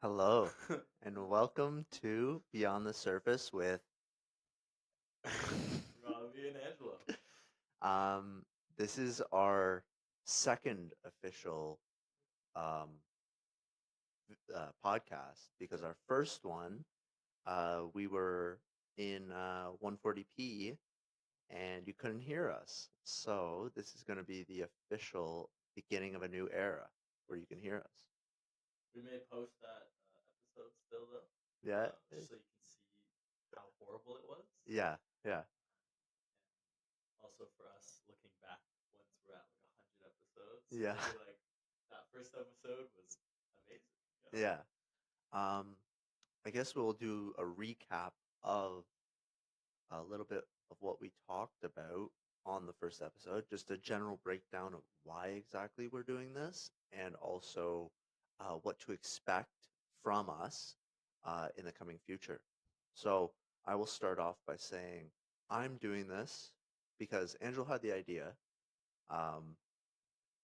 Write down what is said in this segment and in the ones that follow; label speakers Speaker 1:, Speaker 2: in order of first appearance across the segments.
Speaker 1: Hello, and welcome to Beyond the Surface with
Speaker 2: Robbie and Angelo.
Speaker 1: um this is our second official um podcast because our first one we were in 140p and you couldn't hear us. So this is going to be the official beginning of a new era where you can hear us.
Speaker 2: We may post that episode still though,
Speaker 1: Yeah.
Speaker 2: just so you can see how horrible it was.
Speaker 1: Yeah. Yeah.
Speaker 2: And also for us looking back once we're at like 100 episodes,
Speaker 1: Yeah.
Speaker 2: we'll be like, that first episode was amazing.
Speaker 1: Yeah. Um I guess we'll do a recap of a little bit of what we talked about on the first episode, just a general breakdown of why exactly we're doing this, and also what to expect from us in the coming future. So I will start off by saying I'm doing this because Angel had the idea, um,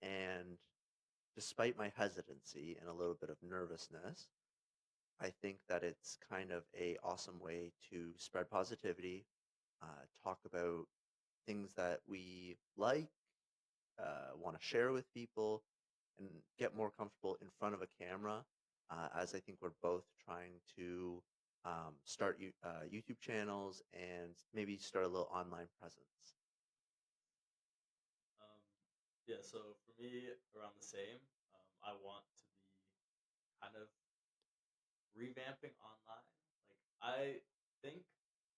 Speaker 1: and despite my hesitancy and a little bit of nervousness, I think that it's kind of a awesome way to spread positivity, talk about things that we like, want to share with people, and get more comfortable in front of a camera. As I think we're both trying to start YouTube channels and maybe start a little online presence.
Speaker 2: Um, yeah, so for me, around the same. I want to be kind of revamping online. Like, I think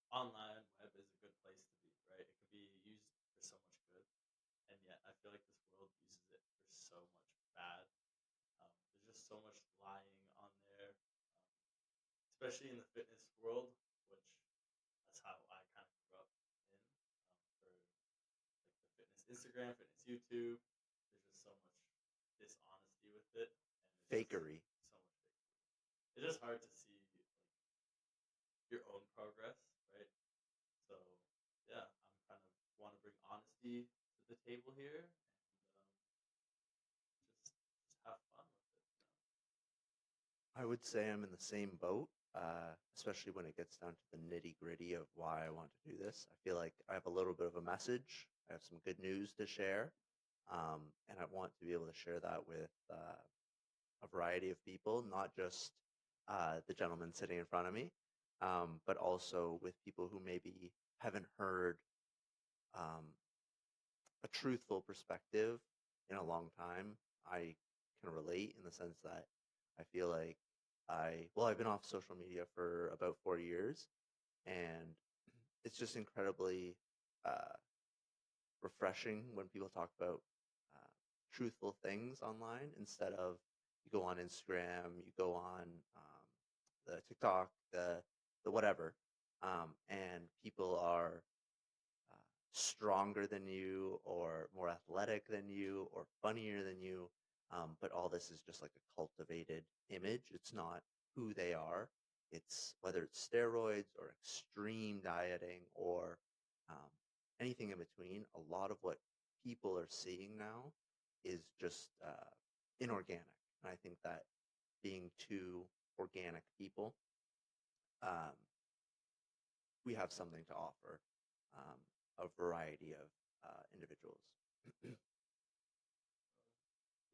Speaker 2: online web is a good place to be, right? It can be used for so much good, and yet I feel like this world uses it for so much bad. There's just so much lying on there, um, especially in the fitness world, which that's how I kind of grew up in. For like the fitness Instagram, fitness YouTube, there's just so much dishonesty with it, and it's just
Speaker 1: Fakery.
Speaker 2: so much fake. It's just hard to see like your own progress, right? So yeah, I'm kind of want to bring honesty to the table here, and just have fun with it.
Speaker 1: I would say I'm in the same boat, especially when it gets down to the nitty gritty of why I want to do this. I feel like I have a little bit of a message. I have some good news to share, and I want to be able to share that with a variety of people, not just the gentleman sitting in front of me, but also with people who maybe haven't heard um, a truthful perspective in a long time. I can relate in the sense that I feel like I've been off social media for about 4 years, and it's just incredibly uh, refreshing when people talk about uh, truthful things online instead of you go on Instagram, you go on the TikTok, the whatever, and people are uh, stronger than you or more athletic than you or funnier than you. But all this is just like a cultivated image. It's not who they are. It's whether it's steroids or extreme dieting or um, anything in between. A lot of what people are seeing now is just inorganic. And I think that being two organic people, um, we have something to offer a variety of individuals.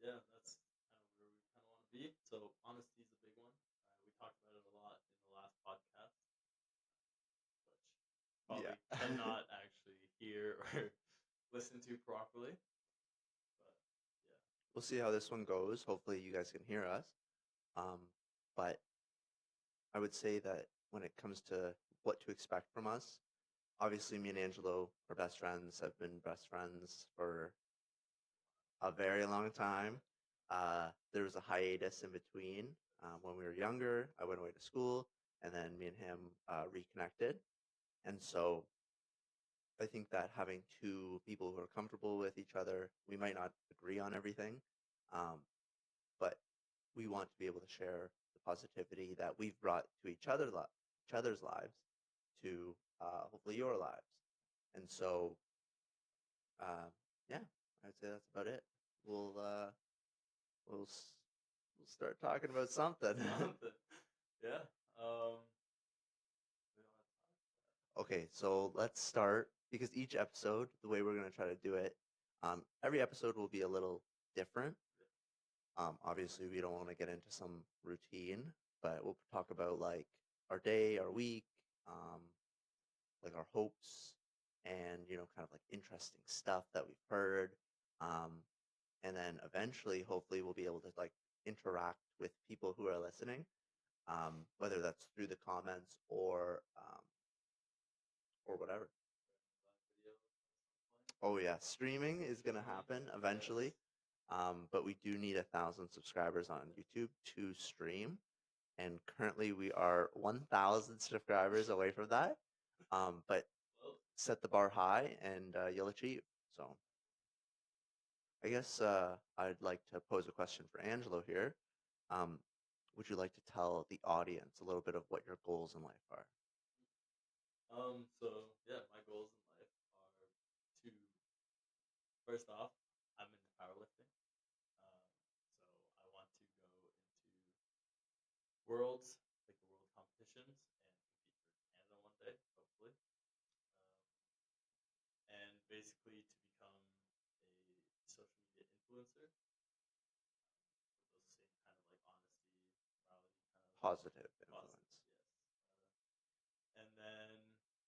Speaker 2: Yeah, that's kind of where we kind of want to be. So honesty is a big one. We talked about it a lot in the last podcast, which
Speaker 1: Yeah.
Speaker 2: probably cannot actually hear or listen to properly. But yeah,
Speaker 1: We'll see how this one goes. Hopefully, you guys can hear us. But I would say that when it comes to what to expect from us, obviously, me and Angelo are best friends, have been best friends for a very long time. There was a hiatus in between. When we were younger, I went away to school, and then me and him reconnected. And so I think that having two people who are comfortable with each other, we might not agree on everything, um, but we want to be able to share the positivity that we've brought to each other's lives to hopefully your lives. And so, uh, yeah, I'd say that's about it. We'll uh, we'll We'll start talking about something.
Speaker 2: Something. Yeah. We don't have to talk about
Speaker 1: Okay, so let's start because each episode, the way we're going to try to do it, every episode will be a little different. Obviously, we don't want to get into some routine, but we'll talk about like our day, our week, like our hopes, and kind of like interesting stuff that we've heard. Um, and then eventually, hopefully, we'll be able to like interact with people who are listening, whether that's through the comments or whatever.
Speaker 2: live video at some point.
Speaker 1: Oh yeah, streaming is gonna
Speaker 2: Streaming,
Speaker 1: happen eventually.
Speaker 2: yes.
Speaker 1: But we do need 1,000 subscribers on YouTube to stream, and currently we are 1,000 subscribers away from that. But
Speaker 2: Well,
Speaker 1: set the bar high, and you'll achieve. So I guess I'd like to pose a question for Angelo here. Um, would you like to tell the audience a little bit of what your goals in life are?
Speaker 2: so yeah, my goals in life are to first off, I'm into powerlifting. Um, so I want to go into worlds, like the world competitions, and compete for Canada one day, hopefully. And basically to become a social media influencer with those same kind of like honesty, morality kind of
Speaker 1: Positive
Speaker 2: positive,
Speaker 1: influence.
Speaker 2: yes. And then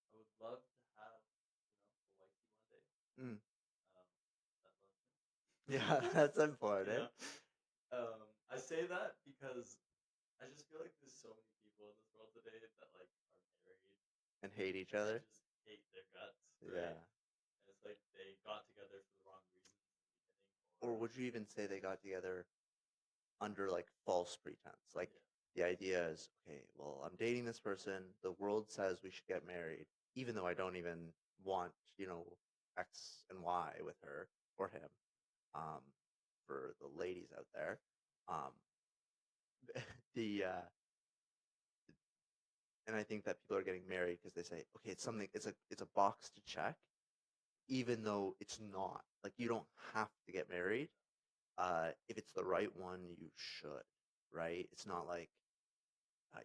Speaker 2: I would love to have, a wifey one day
Speaker 1: Mm.
Speaker 2: that loves me.
Speaker 1: Yeah, that's important.
Speaker 2: Yeah. I say that because I just feel like there's so many people in this world today that like are married
Speaker 1: And hate each
Speaker 2: and
Speaker 1: other.
Speaker 2: just hate their guts,
Speaker 1: Yeah.
Speaker 2: right? And it's like they got together for the wrong reasons in the beginning,
Speaker 1: Or
Speaker 2: or
Speaker 1: would you even say they got together under like false pretense? Like
Speaker 2: yeah,
Speaker 1: the idea is, okay, well, I'm dating this person. The world says we should get married, even though I don't even want, X and Y with her or him. Um, for the ladies out there, um, the and I think that people are getting married because they say, okay, it's a box to check, even though it's not. Like you don't have to get married. If it's the right one, you should, right? It's not like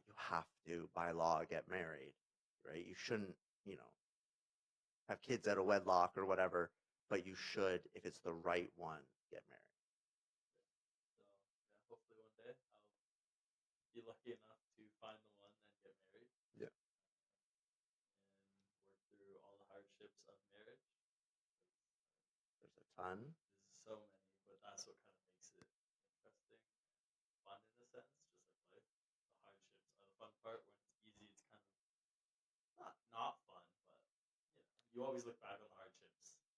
Speaker 1: you have to, by law, get married, right? You shouldn't, you know, have kids out of wedlock or whatever, but you should, if it's the right one, get married.
Speaker 2: so yeah, hopefully one day I'll be lucky enough to find the one and get married
Speaker 1: Yeah.
Speaker 2: and work through all the hardships of marriage. 'Cause,
Speaker 1: There's a ton.
Speaker 2: there's so many, but that's what kind of makes it interesting and fun in a sense, just like life. The hardships are the fun part. When it's easy, it's kind of not fun, but you always look back on the hardships and it's like,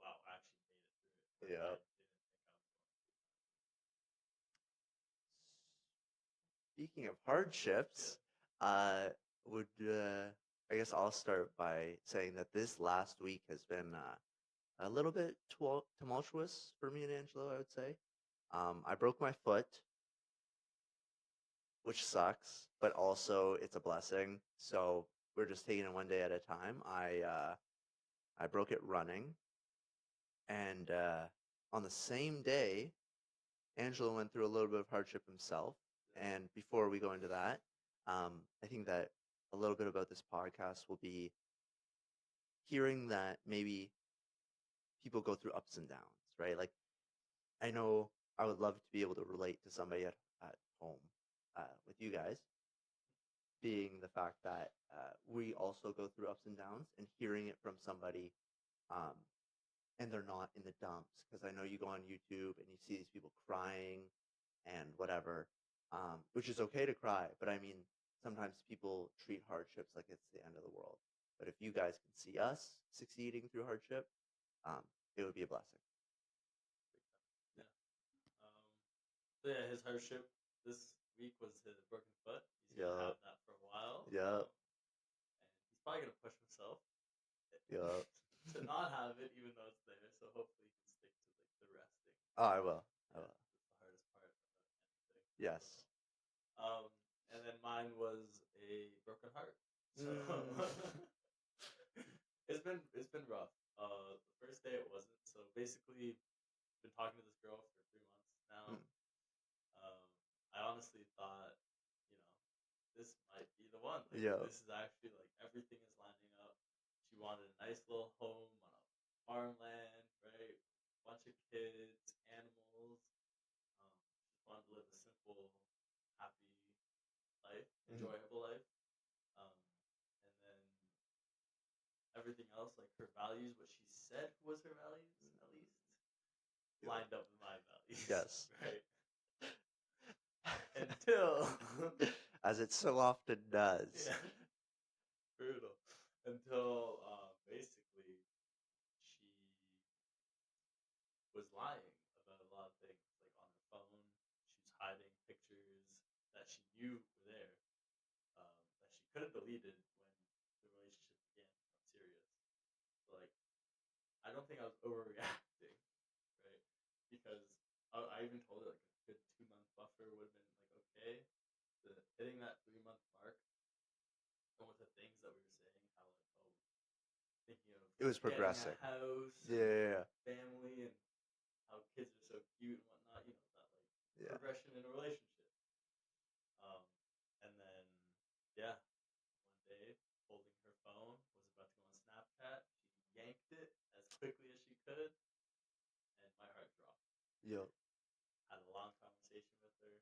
Speaker 2: wow, I actually made it through it. When
Speaker 1: Yeah.
Speaker 2: I didn't think I was going to.
Speaker 1: Speaking of hardships, would I guess I'll start by saying that this last week has been a little bit tumultuous for me and Angelo, I would say. I broke my foot, which sucks, but also it's a blessing. So we're just taking it one day at a time. I broke it running, and on the same day, Angelo went through a little bit of hardship himself.
Speaker 2: Yeah.
Speaker 1: And before we go into that, I think that a little bit about this podcast will be hearing that maybe people go through ups and downs, right? Like I know I would love to be able to relate to somebody at home with you guys, being the fact that we also go through ups and downs, and hearing it from somebody, um, and they're not in the dumps. Because I know you go on YouTube and you see these people crying and whatever, which is okay to cry. But I mean, sometimes people treat hardships like it's the end of the world. But if you guys can see us succeeding through hardship, um, it would be a blessing.
Speaker 2: Yeah. So yeah, his hardship this week was his broken foot. He's gonna
Speaker 1: Yeah,
Speaker 2: have that for a while.
Speaker 1: yeah,
Speaker 2: And he's probably gonna push himself
Speaker 1: yeah.
Speaker 2: to not have it, even though it's there. So hopefully he can stick to like the resting.
Speaker 1: Oh, I will. I
Speaker 2: Yeah,
Speaker 1: will.
Speaker 2: that's the hardest part about anything.
Speaker 1: Yes.
Speaker 2: And then mine was a broken heart. So
Speaker 1: Mm.
Speaker 2: it's been rough. The first day it wasn't. So basically, been talking to this girl for 3 months now.
Speaker 1: Mm.
Speaker 2: this might be the one. Like
Speaker 1: Yeah.
Speaker 2: this is actually like everything is lining up. She wanted a nice little home on a farmland, right? Bunch of kids, animals. She wanted to live a simple, happy life, enjoyable life. And then everything else, like her values, what she said was her values, at least, lined up with my values.
Speaker 1: Yes.
Speaker 2: Right. Until
Speaker 1: as it so often does.
Speaker 2: yeah, brutal. Until basically she was lying about a lot of things, like on her phone. She was hiding pictures that she knew were there, that she could have deleted when the relationship began to become serious. So, like, I don't think I was overreacting, right? Because I even told her like a good 2 month buffer would have been like okay. Hitting that 3 month mark, and with the things that we were saying, how like thinking of
Speaker 1: It was
Speaker 2: getting
Speaker 1: progressing.
Speaker 2: a house,
Speaker 1: Yeah.
Speaker 2: family, and how kids are so cute and whatnot. You know that like
Speaker 1: Yeah.
Speaker 2: progression in a relationship. And then yeah, one day holding her phone was about to go on Snapchat. She yanked it as quickly as she could, and my heart dropped.
Speaker 1: Yep.
Speaker 2: Had a long conversation with her.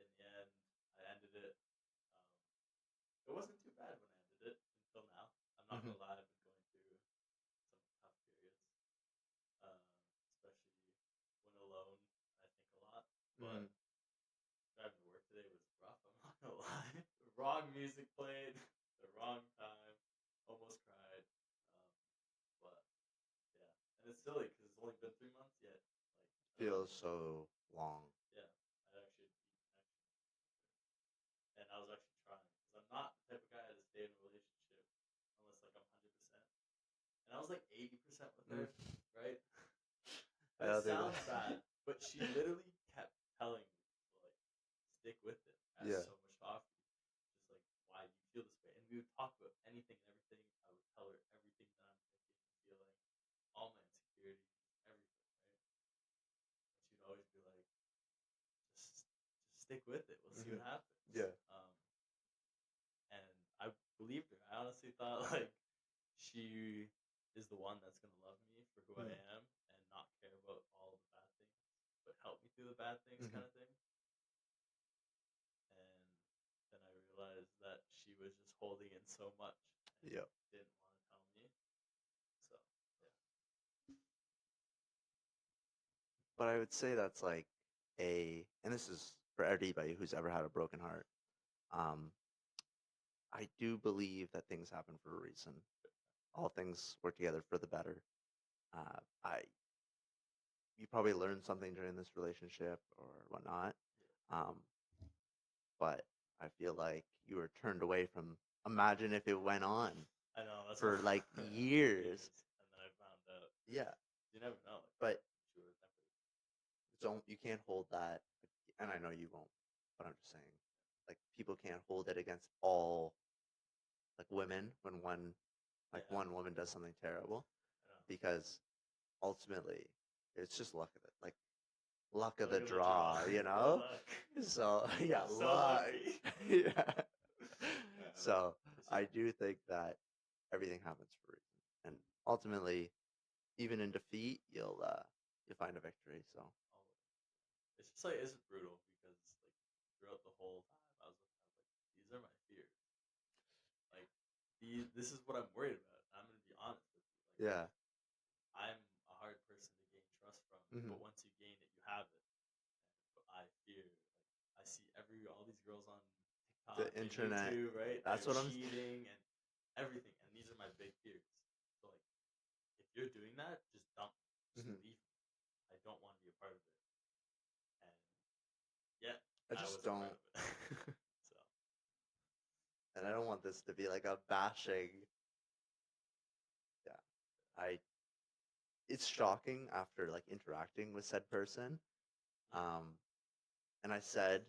Speaker 2: In the end, I ended it. It wasn't too bad when I ended it until now. I'm not gonna lie, I've been going through some tough periods, especially when alone. I think a lot, but driving to work today was rough. I'm not gonna lie. The wrong music played, the wrong time. Almost cried, but yeah. And it's silly because it's only been 3 months yet. Like
Speaker 1: Feels so long.
Speaker 2: Yeah, I actually had deep connection with her, and I was actually trying because I'm not the type of guy to stay in a relationship unless like I'm 100%. And I was like 80% with her, right? And it sounds bad, but she literally kept telling me to like stick with it. I had so much to offer you. Just like why you feel this way. And we would talk about anything and everything. I would tell her everything that I'm thinking and feeling, all my insecurities, everything, right? And she'd always be like, just stick with it. We'll see what happens.
Speaker 1: Yeah.
Speaker 2: And I believed her. I honestly thought like she is the one that's gonna love me for who I am and not care about all the bad things, but help me through the bad things, kind of thing. And then I realized that she was just holding in so much and didn't want to tell me. So yeah.
Speaker 1: But I would say that's like and this is for everybody who's ever had a broken heart. I do believe that things happen for a reason. All things work together for the better. You probably learned something during this relationship or whatnot. But I feel like you were turned away from. Imagine if it went on.
Speaker 2: I know that's
Speaker 1: for like years.
Speaker 2: And then I found out.
Speaker 1: Yeah.
Speaker 2: You never know.
Speaker 1: But
Speaker 2: she would have
Speaker 1: you can't hold that, and I know you won't. But I'm just saying, like people can't hold it against all like women when one woman does something terrible, because ultimately it's just luck of it, like luck of the draw, you know. So yeah,
Speaker 2: So
Speaker 1: luck.
Speaker 2: lucky.
Speaker 1: Yeah. So I do think that everything happens for a reason, and ultimately, even in defeat, you'll find a victory. So
Speaker 2: it's just like it's brutal because like throughout the whole time I was like, these are my fears. Like this is what I'm worried about. I'm gonna be honest with you. Like,
Speaker 1: yeah,
Speaker 2: I'm a hard person to gain trust from, but once you gain it, you have it. And I fear. Like I see all these girls on TikTok,
Speaker 1: the internet,
Speaker 2: and YouTube, right?
Speaker 1: That's
Speaker 2: They're
Speaker 1: what I'm
Speaker 2: cheating and everything, and these are my big fears. So like, if you're doing that, just dump, just leave. I don't want to be a part of it. And yeah,
Speaker 1: I just
Speaker 2: was
Speaker 1: don't.
Speaker 2: a part of it. So,
Speaker 1: and I don't want this to be like a bashing. Yeah, it's shocking after like interacting with said person. And I said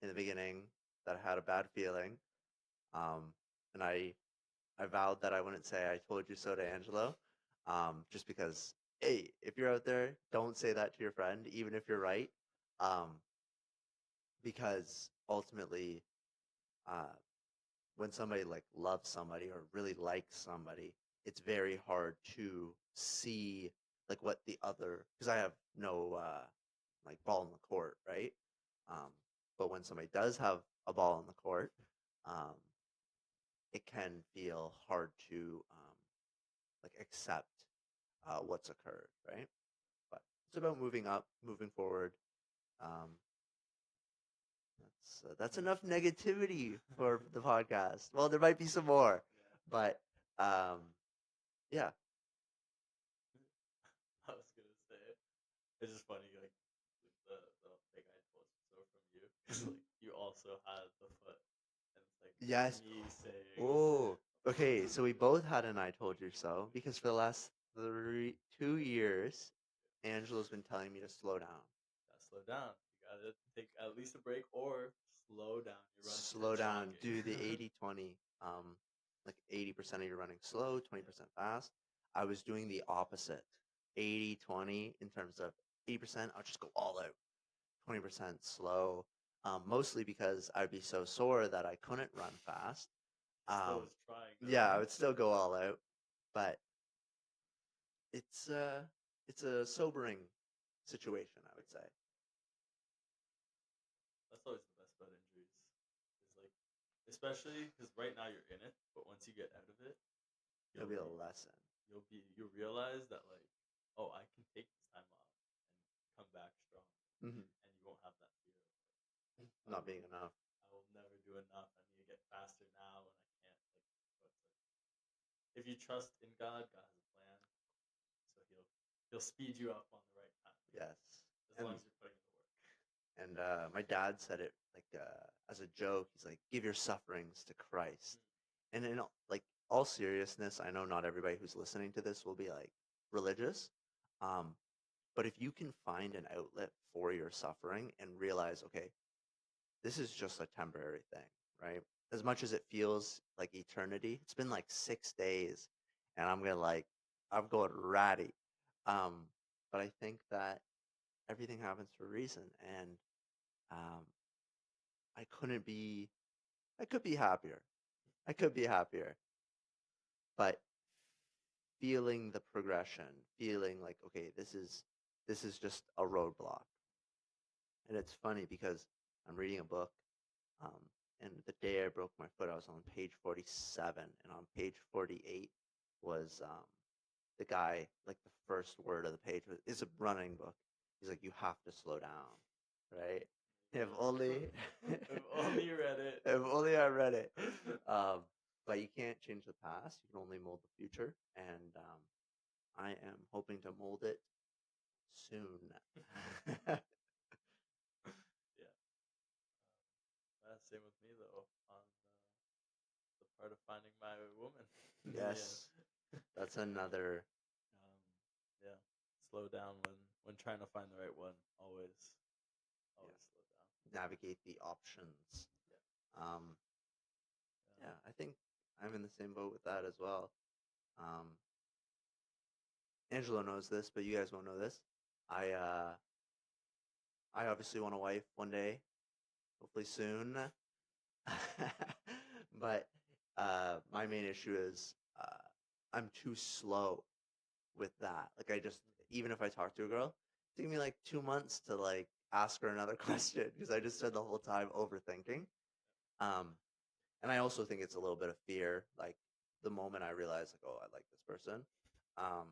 Speaker 1: in the beginning that I had a bad feeling. And I vowed that I wouldn't say I told you so to Angelo. Just because, hey, if you're out there, don't say that to your friend, even if you're right. Because ultimately uh, when somebody like loves somebody or really likes somebody, it's very hard to see like what the other, because I have no like ball in the court, right? Um, but when somebody does have a ball in the court, um, it can feel hard to like accept what's occurred, right? But it's about moving up, moving forward. Um, that's enough negativity for the podcast. Well, there might be some more,
Speaker 2: Yeah.
Speaker 1: but yeah,
Speaker 2: I was gonna say it's just funny, like the thing I told you so from you is like you also had the foot, and it's like
Speaker 1: yes.
Speaker 2: me saying,
Speaker 1: Oh, okay. So we both had an "I told you so" because for the last 2 years, Angela's been telling me to slow down.
Speaker 2: gotta slow down. You gotta take at least a break or slow down your running
Speaker 1: Slow
Speaker 2: and
Speaker 1: down,
Speaker 2: jogging.
Speaker 1: do the 80-20. Like 80% of your running slow, 20% fast. I was doing the opposite. 80-20 in terms of 80%, I'll just go all out. 20% slow. Mostly because I'd be so sore that I couldn't run fast.
Speaker 2: Still was trying though.
Speaker 1: Yeah, I would still go all out, but it's it's a sobering situation, I would say.
Speaker 2: That's always the best about injuries. Is like, especially because right now you're in it, but once you get out of it,
Speaker 1: It'll
Speaker 2: you'll
Speaker 1: be a
Speaker 2: be
Speaker 1: lesson.
Speaker 2: you'll realize that like, oh, I can take this time off and come back strong,
Speaker 1: Hmm.
Speaker 2: and you won't have that fear of like,
Speaker 1: Not being enough.
Speaker 2: I will never do enough. I need to get faster now, and I can't. Like, but it's like, if you trust in God, God has a plan, so He'll speed you up on the right time
Speaker 1: Yes.
Speaker 2: as long
Speaker 1: And
Speaker 2: as you're putting in the work.
Speaker 1: my dad said it like as a joke. He's like, "Give your sufferings to Christ." And in like all seriousness, I know not everybody who's listening to this will be like religious, um, but if you can find an outlet for your suffering and realize, okay, this is just a temporary thing, right? As much as it feels like eternity, it's been like 6 days, and I'm going ratty. Um, but I think that everything happens for a reason, and um, I couldn't be, I could be happier. I could be happier, but feeling the progression, feeling like, okay, this is just a roadblock. And it's funny because I'm reading a book, um, and the day I broke my foot, I was on page 47, and on page 48 was the guy, like the first word of the page is a running book. He's like, you have to slow down, right? If only,
Speaker 2: If only you read it.
Speaker 1: if only I read it. But you can't change the past. You can only mold the future, and I am hoping to mold it soon.
Speaker 2: Yeah. Same with me though on the part of finding my woman. Yeah.
Speaker 1: Yes, that's another.
Speaker 2: Um, yeah. Slow down when trying to find the right one. Always,
Speaker 1: Yeah,
Speaker 2: always slow down.
Speaker 1: navigate the options.
Speaker 2: Yeah.
Speaker 1: Um,
Speaker 2: Yeah.
Speaker 1: yeah, I think I'm in the same boat with that as well. Um, Angelo knows this, but you guys won't know this. I uh, I obviously want a wife one day, hopefully soon. But my main issue is I'm too slow with that. Like I just, even if I talk to a girl, it took me like 2 months to like ask her another question because I just spent the whole time overthinking. Um, and I also think it's a little bit of fear. Like the moment I realize, like, oh, I like this person, um,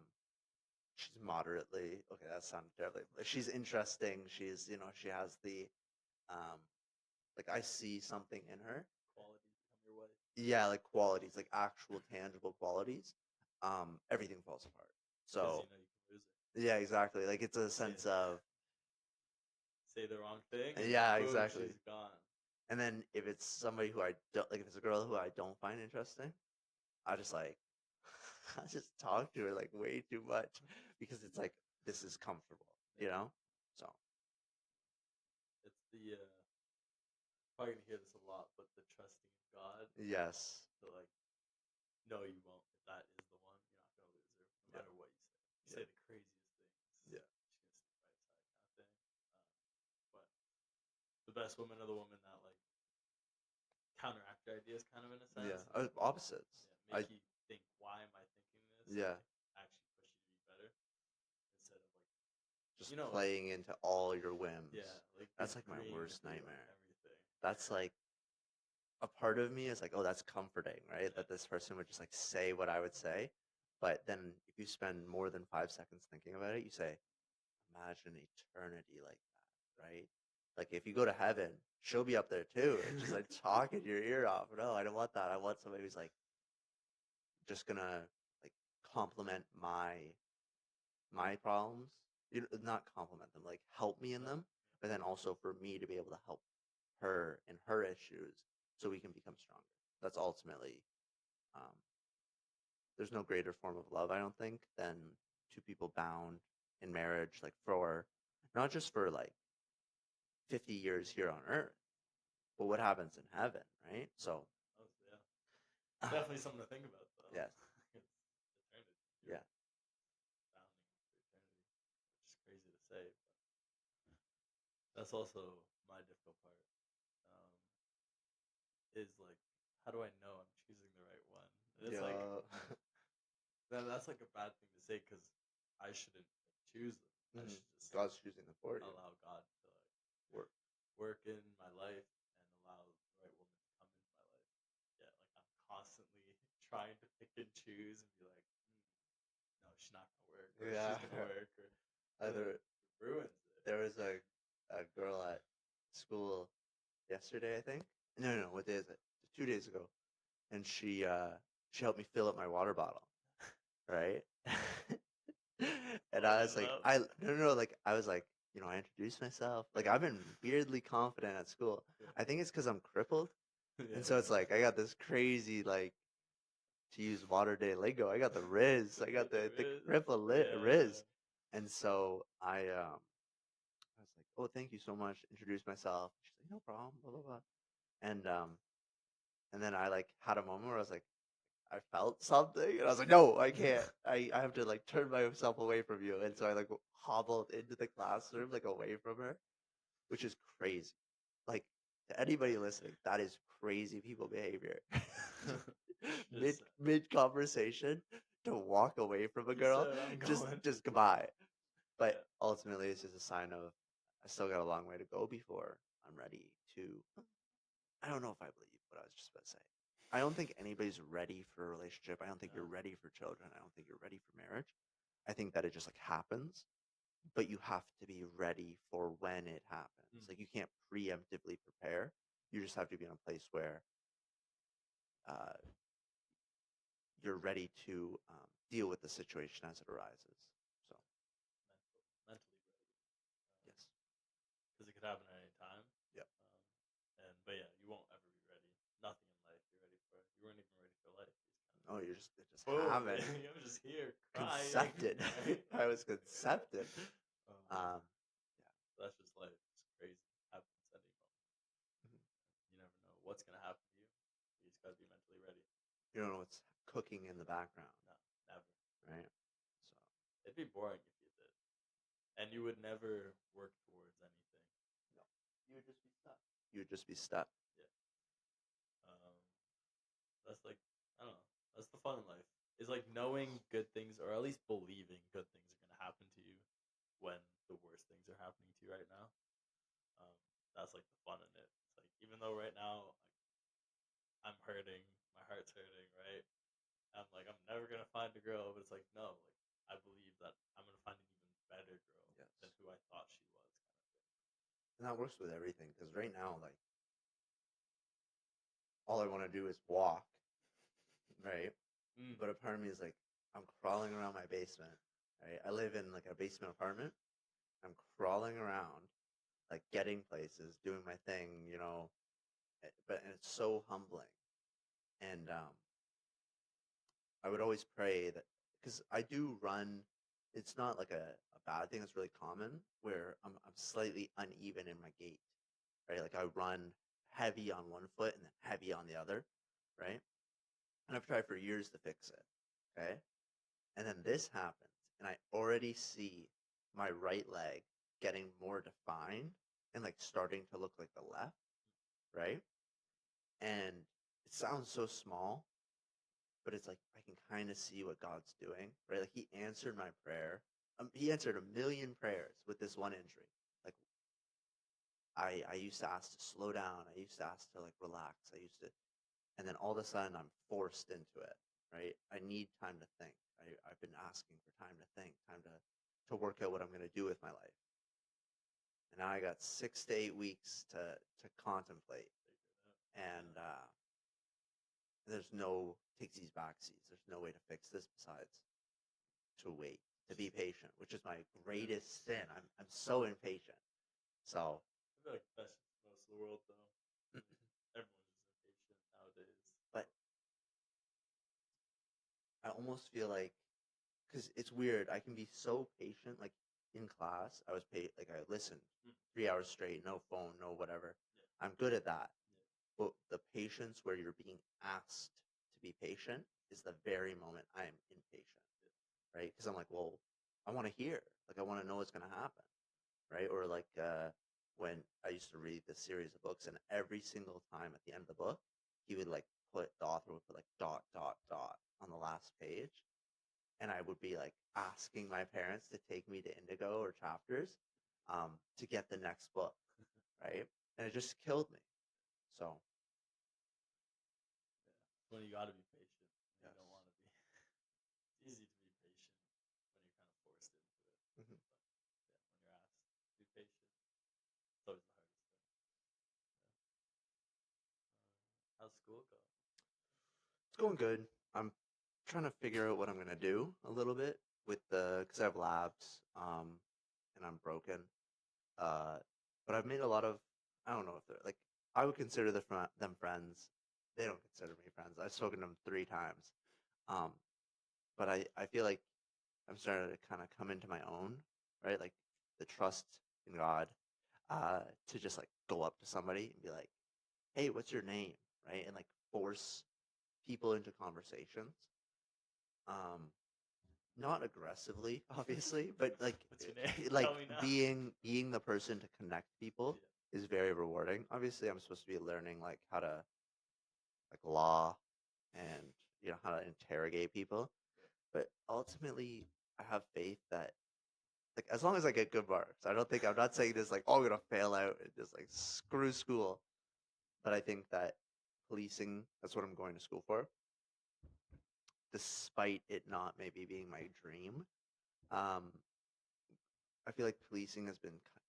Speaker 1: she's moderately okay. That sounded terribly. She's interesting. She's, she has the, um, like I see something in her.
Speaker 2: Qualities become your wife.
Speaker 1: Yeah, like qualities, like actual tangible qualities. Everything falls apart.
Speaker 2: Because you
Speaker 1: So
Speaker 2: know you can lose it.
Speaker 1: yeah, exactly. Like it's a sense of
Speaker 2: Say the wrong thing and
Speaker 1: yeah,
Speaker 2: boom,
Speaker 1: exactly.
Speaker 2: she's gone.
Speaker 1: And then if it's somebody who I don't like, if it's a girl who I don't find interesting, I just like I just talk to her like way too much because it's like this is comfortable, you
Speaker 2: Yeah.
Speaker 1: know? So
Speaker 2: It's the probably gonna hear this a lot, but the trusting in God
Speaker 1: yes.
Speaker 2: to like, no, you won't. If that is the one, you're not gonna lose her, no
Speaker 1: Yeah.
Speaker 2: matter what you say. You
Speaker 1: Yeah.
Speaker 2: say the craziest things,
Speaker 1: Yeah.
Speaker 2: she's gonna stick by your side, kind of thing. But the best women are the women that like counteract your ideas, kind of in a
Speaker 1: Yeah,
Speaker 2: sense, and
Speaker 1: opposites.
Speaker 2: yeah, make you think, why am I thinking this? And
Speaker 1: Yeah,
Speaker 2: like actually push you to be better instead of like
Speaker 1: just
Speaker 2: like
Speaker 1: playing into all your
Speaker 2: yeah,
Speaker 1: whims.
Speaker 2: like
Speaker 1: That's like my
Speaker 2: agreeing with
Speaker 1: worst
Speaker 2: you on
Speaker 1: nightmare.
Speaker 2: everything.
Speaker 1: That's like a part of me is like, oh, that's comforting, right?
Speaker 2: Yeah,
Speaker 1: That this person would just like say what I would say. But then if you spend more than 5 seconds thinking about it, you say, imagine eternity like that, right? Like if you go to heaven, she'll be up there too, and just like talking your ear off. No, I don't want that. I want somebody who's like just gonna like compliment my problems. Not compliment them, like help me in them, but then also for me to be able to help her in her issues so we can become stronger. That's ultimately um, there's no greater form of love, I don't think, than two people bound in marriage, like for not just for like 50 years here on earth, but what happens in heaven, right? So,
Speaker 2: oh, yeah, it's definitely something to think about though.
Speaker 1: yes,
Speaker 2: It's eternity. You're
Speaker 1: yeah,
Speaker 2: bounding to eternity, which is crazy to say, but that's also my difficult part. Um, is like, how do I know I'm choosing the right one? And it's like
Speaker 1: yeah.
Speaker 2: that's like a bad thing to say because I shouldn't choose them. I
Speaker 1: Mhm.
Speaker 2: should just
Speaker 1: God's choosing them for you.
Speaker 2: allow God to like
Speaker 1: Work.
Speaker 2: work in my life and allow the right woman to come into my life. Yeah, like I'm constantly trying to pick and choose and be like, no, she's not gonna work, or
Speaker 1: Yeah.
Speaker 2: she's gonna work, or and then
Speaker 1: Either
Speaker 2: it ruins it.
Speaker 1: there was a girl at school yesterday, I think. No, what day is it? 2 days ago, and she helped me fill up my water bottle, right? And I was
Speaker 2: Always
Speaker 1: like,
Speaker 2: love.
Speaker 1: no, like I was like, I introduced myself. Like I've been weirdly confident at school.
Speaker 2: Yeah.
Speaker 1: I think it's because I'm crippled,
Speaker 2: Yeah,
Speaker 1: and so it's like I got this crazy like to use water day lingo. I got the Riz. I got the cripple Riz, and so I was like, oh, thank you so much. Introduced myself. She's like, no problem. Blah blah blah. And then I like had a moment where I was like, I felt something, and I was like, no, I can't. I have to like turn myself away from you. And so I like hobbled into the classroom, like away from her, which is crazy. Like to anybody listening, that is crazy people behavior. Mid conversation to walk away from a
Speaker 2: You
Speaker 1: girl,
Speaker 2: said I'm
Speaker 1: just
Speaker 2: going.
Speaker 1: just goodbye. But
Speaker 2: Yeah.
Speaker 1: ultimately, it's just a sign of I still got a long way to go before I'm ready to. I don't know if I believe what I was just about to say. I don't think anybody's ready for a relationship. I don't think
Speaker 2: No.
Speaker 1: you're ready for children. I don't think you're ready for marriage. I think that it just like happens, but you have to be ready for when it happens. Like you can't preemptively prepare. You just have to be in a place where uh, you're ready to deal with the situation as it arises. So
Speaker 2: Mentally ready.
Speaker 1: yes,
Speaker 2: Because it could happen at any time.
Speaker 1: yep.
Speaker 2: But yeah, you won't ever be ready. Nothing in life you're ready for. You weren't even ready for life.
Speaker 1: Oh, it just
Speaker 2: Boom!
Speaker 1: happened.
Speaker 2: I'm just here crying.
Speaker 1: Concepted.
Speaker 2: Right?
Speaker 1: I was concepted.
Speaker 2: Um,
Speaker 1: Um, yeah.
Speaker 2: that's just life. It's crazy. Happens at any moment.
Speaker 1: Mhm.
Speaker 2: You never know what's gonna happen to you. You just gotta be mentally ready.
Speaker 1: You don't know what's cooking in the background,
Speaker 2: No, never.
Speaker 1: right? So
Speaker 2: It'd be boring if you did, and you would never work towards anything.
Speaker 1: no, you would just be stuck. You would just be stuck.
Speaker 2: Yeah. Um, that's like I don't know. That's the fun in life. Is like knowing good things, or at least believing good things are gonna happen to you when the worst things are happening to you right now. Um, that's like the fun in it. It's like even though right now like, I'm hurting, my heart's hurting, right? I'm like I'm never gonna find a girl, but it's like no, like I believe that I'm gonna find an even better girl than
Speaker 1: Yes,
Speaker 2: who I thought she was, kind of thing.
Speaker 1: and that works with everything. Because right now, like all I want to do is walk, right? But a part of me is like I'm crawling around my basement. Right? I live in like a basement apartment. I'm crawling around, like getting places, doing my thing, But and it's so humbling. And I would always pray that because I do run. It's not like a bad thing. It's really common where I'm slightly uneven in my gait, right? Like I run heavy on one foot and then heavy on the other, right? And I've tried for years to fix it, okay? And then this happens, and I already see my right leg getting more defined and like starting to look like the left, right? And it sounds so small, but it's like I can kind of see what God's doing, right? Like He answered my prayer. He answered a million prayers with this one injury. Like I used to ask to slow down. I used to ask to like relax. I used to, and then all of a sudden I'm forced into it, right? I need time to think. I've been asking for time to think, time to work out what I'm going to do with my life. And now I got 6 to 8 weeks to contemplate, and there's no takes these backseats. There's no way to fix this besides to wait, to be patient, which is my greatest sin. I'm so impatient. So
Speaker 2: I feel like that's most of the world, though. Everyone's just impatient nowadays.
Speaker 1: but I almost feel like because it's weird. I can be so patient. Like in class, I was like I listened
Speaker 2: Mm.
Speaker 1: 3 hours straight, no phone, no whatever.
Speaker 2: Yeah.
Speaker 1: I'm good at that.
Speaker 2: Yeah.
Speaker 1: But the patience where you're being asked to be patient is the very moment I am impatient, right? Because I'm like, well, I want to hear. Like I want to know what's going to happen, right? Or like when I used to read this series of books, and every single time at the end of the book, he would like the author would put like dot dot dot on the last page, and I would be like asking my parents to take me to Indigo or Chapters to get the next book, right? And it just killed me. So
Speaker 2: Yeah. When you gotta be patient, when
Speaker 1: yes.
Speaker 2: you don't want to be. It's easy to be patient when you're kind of forced into it.
Speaker 1: Mm-hmm.
Speaker 2: But yeah, when you're asked to be patient, it's always the hardest thing. Yeah. How's school going?
Speaker 1: It's going good. I'm trying to figure out what I'm gonna do a little bit with the because I have labs, and I'm broken. Uh, but I've made a lot of I don't know if they're like I would consider them friends. They don't consider me friends. I've spoken to them 3 times. Um, but I feel like I'm starting to kind of come into my own, right? Like the trust in God, to just like go up to somebody and be like, "Hey, what's your name?" Right? And like force people into conversations. Um, not aggressively, obviously, but like
Speaker 2: What's your name? Tell
Speaker 1: like
Speaker 2: me now.
Speaker 1: being the person to connect people
Speaker 2: Yeah.
Speaker 1: is very rewarding. Obviously, I'm supposed to be learning like how to like law and how to interrogate people,
Speaker 2: Yeah.
Speaker 1: but ultimately, I have faith that like as long as I get good marks, I'm not saying this like, oh, I'm gonna fail out and just like screw school. But I think that policing, that's what I'm going to school for, despite it not maybe being my dream. Um, I feel like policing has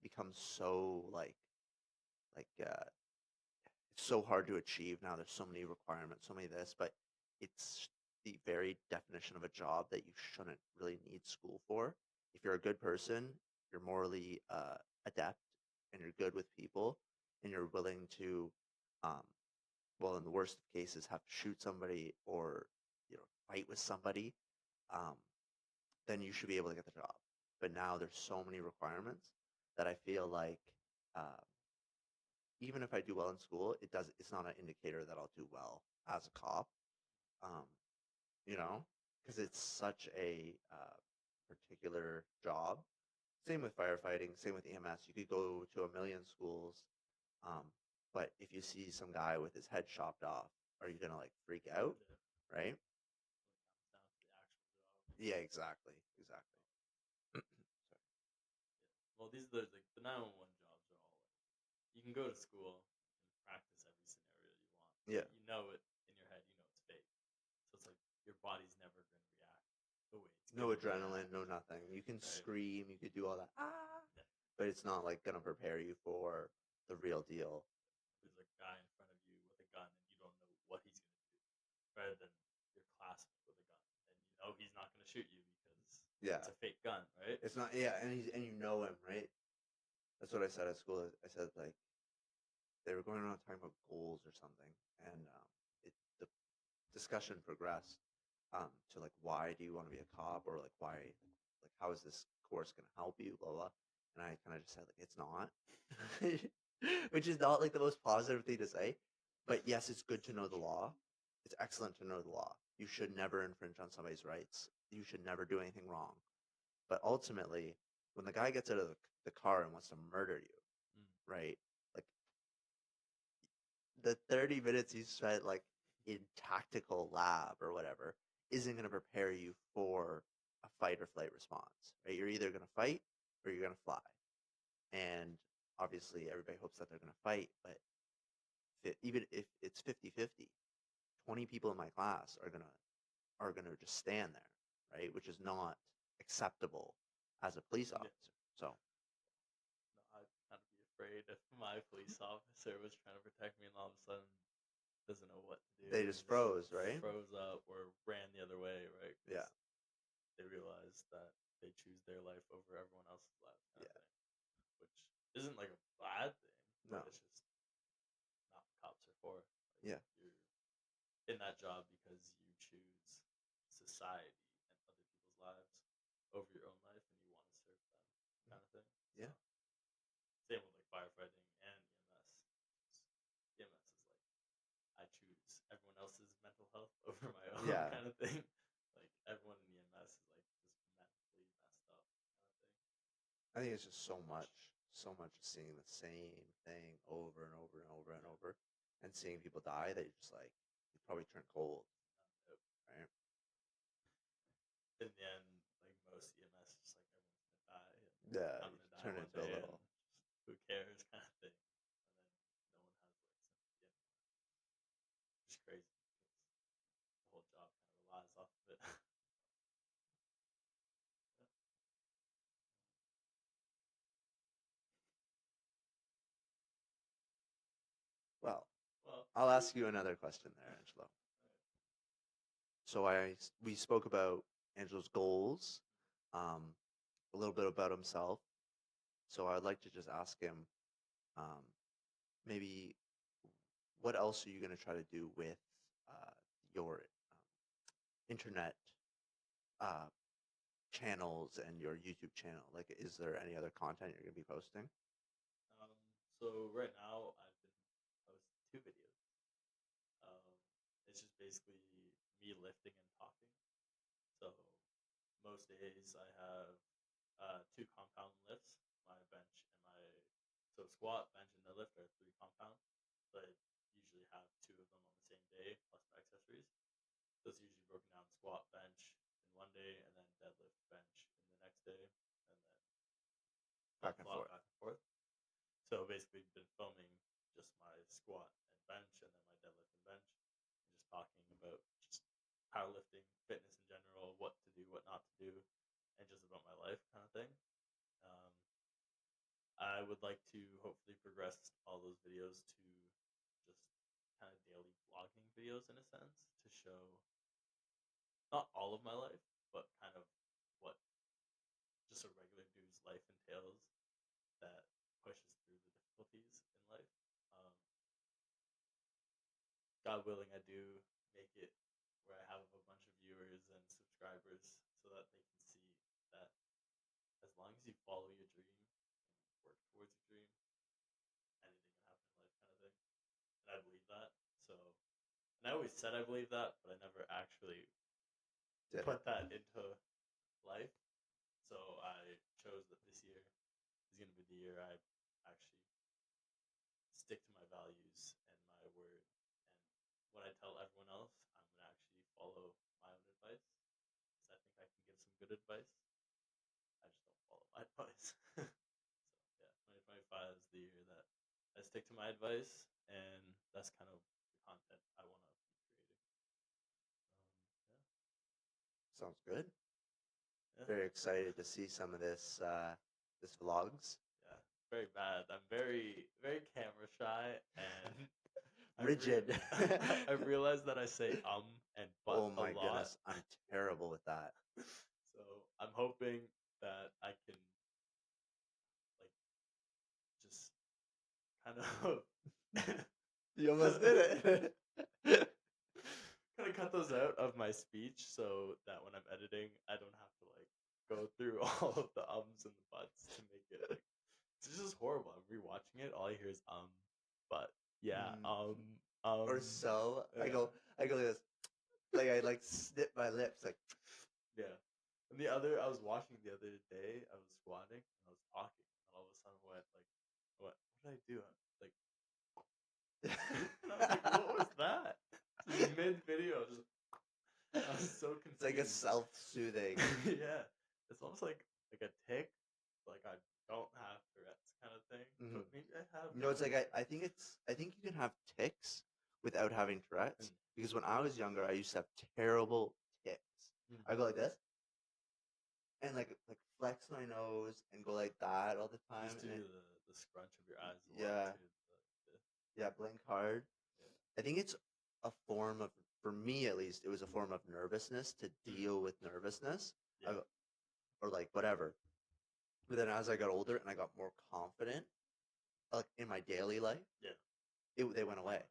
Speaker 1: become so like it's so hard to achieve now. There's so many requirements, so many of this, but it's the very definition of a job that you shouldn't really need school for. If you're a good person, you're morally adept, and you're good with people, and you're willing to, um, well, in the worst of cases, have to shoot somebody or fight with somebody, um, then you should be able to get the job. But now there's so many requirements that I feel like. Uh, Even if I do well in school, it's not an indicator that I'll do well as a cop. Um, you know, because it's such a particular job. Same with firefighting, same with EMS. You could go to a million schools, um, but if you see some guy with his head chopped off, are you gonna like freak out,
Speaker 2: Yeah.
Speaker 1: right?
Speaker 2: When it comes down to the actual job.
Speaker 1: Yeah, exactly, exactly. Sorry.
Speaker 2: Yeah. Well, these are like the 911 jobs are all like you can go to school and practice every scenario you want,
Speaker 1: Yeah,
Speaker 2: but you know it in your head. You know it's fake, so it's like your body's never going to react the way it's
Speaker 1: no
Speaker 2: going to
Speaker 1: adrenaline,
Speaker 2: react.
Speaker 1: no nothing. You can
Speaker 2: Right?
Speaker 1: scream, you could do all that,
Speaker 2: Yeah.
Speaker 1: but it's not like gonna prepare you for the real deal.
Speaker 2: There's a guy in front of you with a gun, and you don't know what he's going to do. Rather than your classmate with a gun, and you know he's not going to shoot you because
Speaker 1: Yeah,
Speaker 2: it's a fake gun, right?
Speaker 1: it's not. Yeah, and you know him, right? That's what I said at school. I said like they were going around talking about goals or something, and the discussion progressed to like why do you want to be a cop, or like why, like how is this course going to help you, blah blah. And I kind of just said like it's not, which is not like the most positive thing to say. But yes, it's good to know the law. It's excellent to know the law. You should never infringe on somebody's rights. You should never do anything wrong. But ultimately, when the guy gets out of the car and wants to murder you,
Speaker 2: Mm.
Speaker 1: right? Like the 30 minutes you spent like in tactical lab or whatever isn't going to prepare you for a fight or flight response, right? You're either going to fight or you're going to fly. And obviously everybody hopes that they're going to fight, but even if it's 50-50, 20 people in my class are going to just stand there, right? Which is not acceptable as a police
Speaker 2: Yeah.
Speaker 1: officer. So
Speaker 2: No, I'd kind of be afraid if my police officer was trying to protect me and all of a sudden doesn't know what to do.
Speaker 1: they
Speaker 2: and
Speaker 1: just froze, right?
Speaker 2: Froze up or ran the other way, right? 'Cause
Speaker 1: Yeah.
Speaker 2: they realized that they choose their life over everyone else's life, kind of
Speaker 1: Yeah.
Speaker 2: thing, which isn't like a bad thing, but
Speaker 1: No.
Speaker 2: it's just not what cops are for. Like,
Speaker 1: Yeah.
Speaker 2: you're in that job because you choose society and other people's lives over your own life, and you want to serve them, kind of thing.
Speaker 1: Yeah.
Speaker 2: So, same with like firefighting and EMS. EMS is like I choose everyone else's mental health over my own,
Speaker 1: Yeah.
Speaker 2: kind of thing. Like everyone in EMS is like just mentally messed up, kind of thing.
Speaker 1: I think it's just so much seeing the same thing over and over and over and over, and seeing people die that you're just like, you probably turn cold, right?
Speaker 2: In the end, like most EMS, is just like everyone's gonna die. And
Speaker 1: Yeah,
Speaker 2: I'm
Speaker 1: you
Speaker 2: gonna die
Speaker 1: turn
Speaker 2: one
Speaker 1: into a
Speaker 2: day,
Speaker 1: little.
Speaker 2: and just, who cares, kind of thing. And then no one has like sympathy anymore. Which is crazy because the whole job kind of relies off of it. Yeah.
Speaker 1: Well,
Speaker 2: Well,
Speaker 1: I'll ask you another question there, Angelo. So we spoke about Angelo's goals, a little bit about himself. So I'd like to just ask him, maybe what else are you going to try to do with your internet channels and your YouTube channel? Like, is there any other content you're going to be posting?
Speaker 2: So right now I've been posting 2 videos. It's just basically me lifting and talking. So most days I have 2 compound lifts, my bench and my squat, bench, and deadlift are 3 compound. So I usually have 2 of them on the same day plus my accessories. So it's usually broken down squat, bench in one day, and then deadlift, bench in the next day, and then
Speaker 1: Back and forth.
Speaker 2: back and forth. So basically, been filming just my squat and bench, and then my deadlift and bench, and just talking about just powerlifting, fitness in general, what to do, what not to do, and just about my life, kind of thing. I would like to hopefully progress all those videos to just kind of daily vlogging videos in a sense to show not all of my life, but kind of what just a regular dude's life entails that pushes through the difficulties in life. Um, God willing, I do make it where I have a bunch of viewers and subscribers so that they can see that as long as you follow your dream and work towards your dream, anything can happen in life, kind of thing. And I believe that. So, and I always said I believe that, but I never actually put that into life. So I chose that this year is going to be the year I actually stick to my values and my word. And when I tell everyone else, I'm going to actually follow my own advice. Because I think I can give some good advice. I just don't follow my advice. So, yeah, 2025 is the year that I stick to my advice. And that's kind of the content I want to be creating. Yeah.
Speaker 1: Sounds good.
Speaker 2: Yeah.
Speaker 1: Very excited to see some of this vlogs.
Speaker 2: Yeah, very bad. I'm very, very camera shy and
Speaker 1: Rigid.
Speaker 2: I realized that I say and but
Speaker 1: Oh my
Speaker 2: a lot.
Speaker 1: goodness, I'm terrible with that.
Speaker 2: So I'm hoping that I can like just kind of
Speaker 1: You almost did it.
Speaker 2: kind of cut those out of my speech so that when I'm editing, I don't have to like go through all of the ums and the buts to make it like it's just horrible. I'm rewatching it, all I hear is but yeah,
Speaker 1: Or so.
Speaker 2: yeah.
Speaker 1: I go like this. Like I like snip my lips like
Speaker 2: Yeah. And the other, I was watching the other day, I was squatting and I was talking, and all of a sudden I went like, what did I do? Like, and I in video. Just I was so confused.
Speaker 1: It's like a self-soothing.
Speaker 2: Yeah, it's almost like a tick. Like I don't have Tourette's kind of thing, but maybe I have.
Speaker 1: No, it's like I think you can have tics without having Tourette's.
Speaker 2: Mm.
Speaker 1: Because when I was younger, I used to have terrible tics.
Speaker 2: Mm.
Speaker 1: I go like this, and like flex my nose and go like that all the time.
Speaker 2: Just
Speaker 1: And
Speaker 2: do the scrunch of your eyes. A
Speaker 1: Yeah.
Speaker 2: lot too,
Speaker 1: yeah, blink hard.
Speaker 2: Yeah.
Speaker 1: I think it's a form of, for me at least, it was a form of nervousness to deal with nervousness,
Speaker 2: Yeah.
Speaker 1: or like whatever. But then as I got older and I got more confident, like in my daily life,
Speaker 2: Yeah.
Speaker 1: they went away.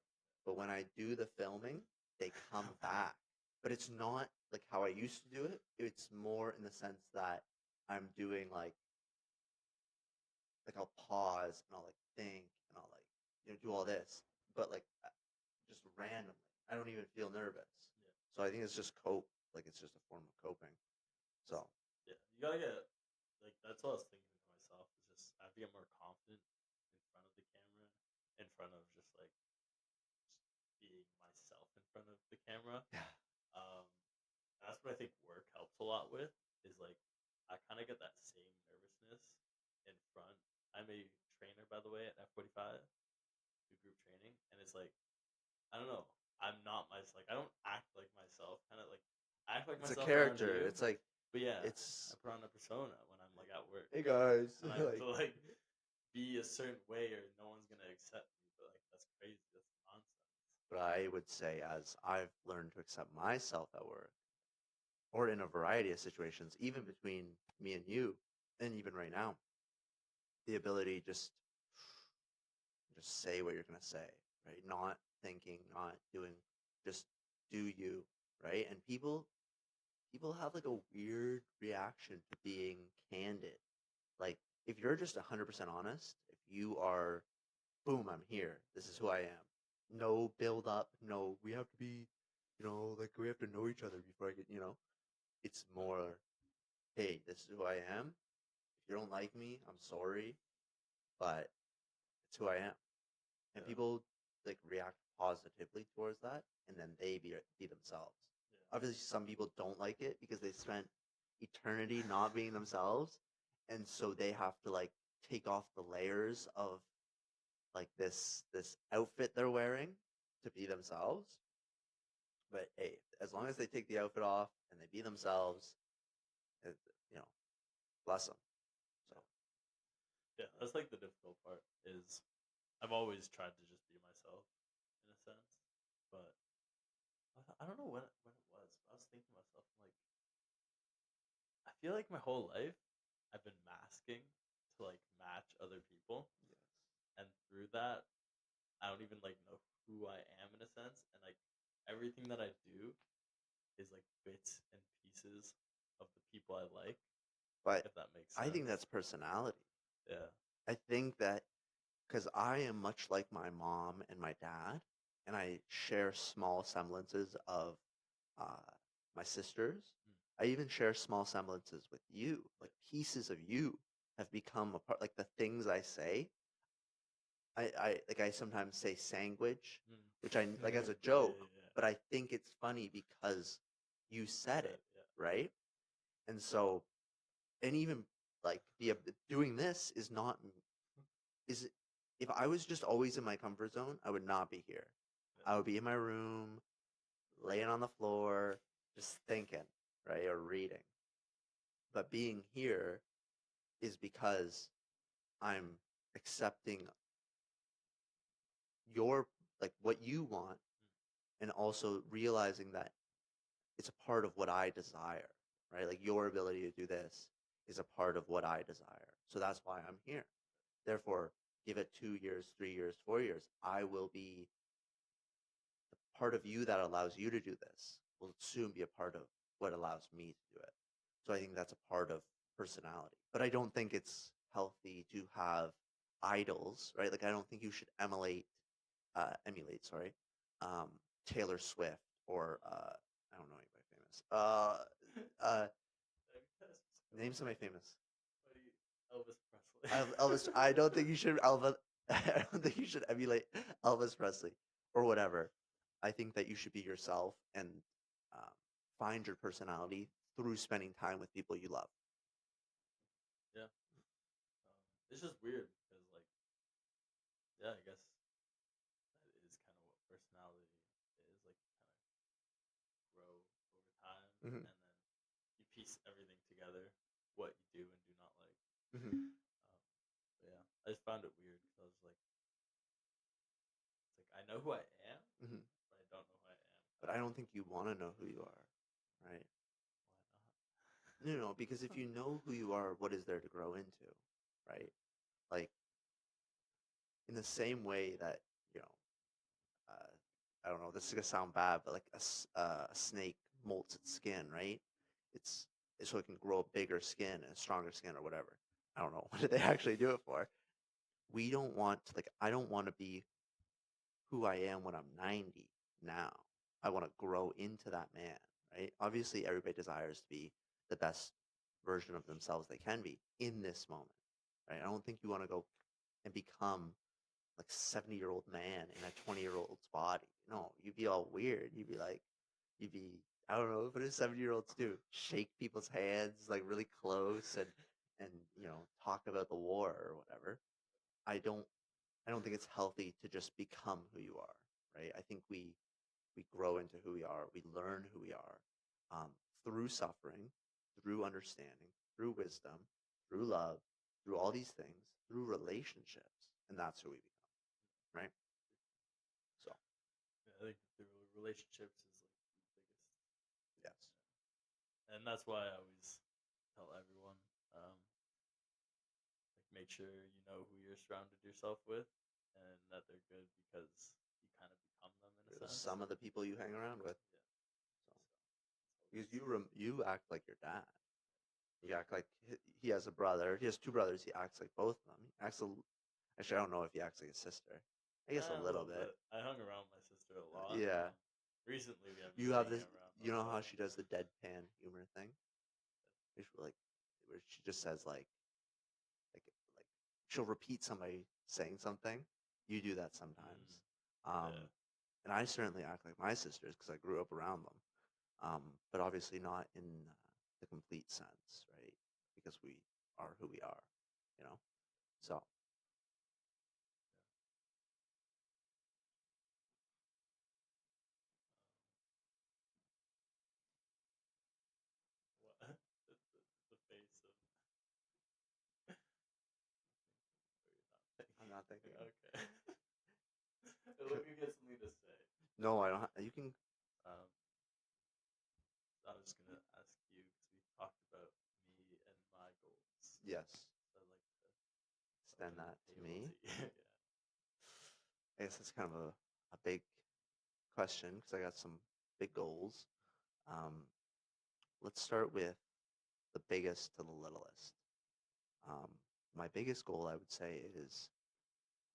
Speaker 1: But when I do the filming, they come back. But it's not like how I used to do it. It's more in the sense that I'm doing like I'll pause and I'll like think and I'll like do all this, but like just randomly. I don't even feel nervous.
Speaker 2: Yeah.
Speaker 1: So I think it's just cope. Like it's just a form of coping. So
Speaker 2: Yeah, you gotta get like that's what I was thinking to myself. Is just I have to get more confident in front of the camera, in front of just being myself in front of the camera.
Speaker 1: yeah,
Speaker 2: That's what I think work helps a lot with. Is like I kind of get that same nervousness in front. I'm a trainer, by the way, at F45, do group training, and it's like I don't know. I'm not myself. I don't act like myself. Kind of like I act like
Speaker 1: it's a
Speaker 2: myself around
Speaker 1: character.
Speaker 2: you,
Speaker 1: It's like
Speaker 2: but yeah,
Speaker 1: it's
Speaker 2: I put on a persona when I'm like at work.
Speaker 1: hey guys,
Speaker 2: And I have to like be a certain way or no one's gonna accept me. But like that's crazy. That's nonsense.
Speaker 1: But I would say as I've learned to accept myself at work, or in a variety of situations, even between me and you, and even right now, the ability just say what you're gonna say, right? Not thinking, not doing, just do you, right? And people have like a weird reaction to being candid. Like if you're just 100% honest, if you are, boom, I'm here. This is who I am. No build up. No, we have to be, like we have to know each other before I get. It's more, hey, this is who I am. If you don't like me, I'm sorry, but it's who I am. And
Speaker 2: Yeah.
Speaker 1: people like react positively towards that, and then they be themselves.
Speaker 2: Yeah.
Speaker 1: Obviously, some people don't like it because they spent eternity not being themselves, and so they have to like take off the layers of like this outfit they're wearing to be themselves. But hey, as long as they take the outfit off and they be themselves, it, bless them. So
Speaker 2: Yeah, that's like the difficult part. Is I've always tried to just be myself, in a sense, but I don't know when it was. But I was thinking to myself, I'm like, I feel like my whole life I've been masking to like match other people,
Speaker 1: yes,
Speaker 2: and through that I don't even like know who I am in a sense, and like everything that I do is like bits and pieces of the people I like.
Speaker 1: but
Speaker 2: If that makes sense.
Speaker 1: I think that's personality.
Speaker 2: Yeah.
Speaker 1: I think that because I am much like my mom and my dad, and I share small semblances of uh, my sisters.
Speaker 2: Mm.
Speaker 1: I even share small semblances with you. Like pieces of you have become a part. Like the things I say, I sometimes say sandwich, which I like as a joke, but I think it's funny because you said it, right? And so, and even like doing this is not is if I was just always in my comfort zone, I would not be here. I would be in my room, laying on the floor, just thinking, right, or reading. But being here is because I'm accepting your like what you want, and also realizing that it's a part of what I desire, right? Like your ability to do this is a part of what I desire. So that's why I'm here. Therefore, give it 2 years, 3 years, 4 years. I will be the part of you that allows you to do this will soon be a part of what allows me to do it. So I think that's a part of personality. But I don't think it's healthy to have idols, right? Like I don't think you should emulate, sorry, Taylor Swift or I don't know anybody famous. Name somebody famous.
Speaker 2: Elvis Presley.
Speaker 1: Elvis. I don't think you should I don't think you should emulate Elvis Presley or whatever. I think that you should be yourself and um, find your personality through spending time with people you love.
Speaker 2: Yeah. It's just weird because, like, yeah, I guess that is kind of what personality is. Like, you kind of grow over time,
Speaker 1: Hmm.
Speaker 2: and then you piece everything together, what you do and do not like.
Speaker 1: Hmm.
Speaker 2: But yeah, I just found it weird because I was like, it's like I know who I am,
Speaker 1: Hmm.
Speaker 2: but I don't know who I am.
Speaker 1: But I don't think you want to know who you are, right?
Speaker 2: Why not?
Speaker 1: No, because if you know who you are, what is there to grow into, right? Like in the same way that you know, uh, I don't know. This is gonna sound bad, but like a snake molts its skin, right? It's so it can grow a bigger skin and a stronger skin or whatever. I don't know what did they actually do it for. We don't want to, like, I don't want to be who I am when I'm 90 now. I want to grow into that man, right? Obviously, everybody desires to be the best version of themselves they can be in this moment, right? I don't think you want to go and become like 70-year-old man in a 20-year-old's body. No, you'd be all weird. You'd be like, you'd be, I don't know, what do 70-year-olds do? Shake people's hands like really close and talk about the war or whatever. I don't I don't think it's healthy to just become who you are, right? I think we grow into who we are. We learn who we are um, through suffering, through understanding, through wisdom, through love, through all these things, through relationships, and that's who we become, right? So
Speaker 2: Yeah, I think the relationships is like the biggest thing,
Speaker 1: yes,
Speaker 2: and that's why I always tell everyone, um, like, make sure you know who you're surrounded yourself with, and that they're good because you kind of become them in a
Speaker 1: you're the
Speaker 2: sense.
Speaker 1: sum of the people you hang around with.
Speaker 2: Yeah.
Speaker 1: So
Speaker 2: So it's
Speaker 1: because
Speaker 2: always,
Speaker 1: you act like your dad. You act like he has a brother. He has two brothers. He acts like both of them. He acts actually, I don't know if he acts like his sister. I guess a
Speaker 2: a
Speaker 1: little
Speaker 2: little
Speaker 1: bit.
Speaker 2: bit. I hung around my sister a lot.
Speaker 1: Yeah.
Speaker 2: Recently we haven't
Speaker 1: You
Speaker 2: been
Speaker 1: have
Speaker 2: hanging
Speaker 1: this.
Speaker 2: around
Speaker 1: You
Speaker 2: much,
Speaker 1: know how
Speaker 2: but
Speaker 1: she does the deadpan humor thing? It's like where she just says like she'll repeat somebody saying something. You do that
Speaker 2: mm,
Speaker 1: sometimes.
Speaker 2: yeah,
Speaker 1: And I certainly act like my sisters because I grew up around them. But obviously not in the complete sense, right? Because we are who we are, you know. So
Speaker 2: what the face of or you're not
Speaker 1: I'm not
Speaker 2: thinking.
Speaker 1: thinking.
Speaker 2: Okay. Let me get something to say.
Speaker 1: No, I don't. You can.
Speaker 2: Um, I was gonna ask you because we talked about me and my goals.
Speaker 1: Yes,
Speaker 2: So I'd like to
Speaker 1: extend
Speaker 2: be
Speaker 1: that to
Speaker 2: able to,
Speaker 1: me.
Speaker 2: yeah.
Speaker 1: I guess that's kind of a big question because I got some big goals. Um, let's start with the biggest to the littlest. Um, my biggest goal, I would say, is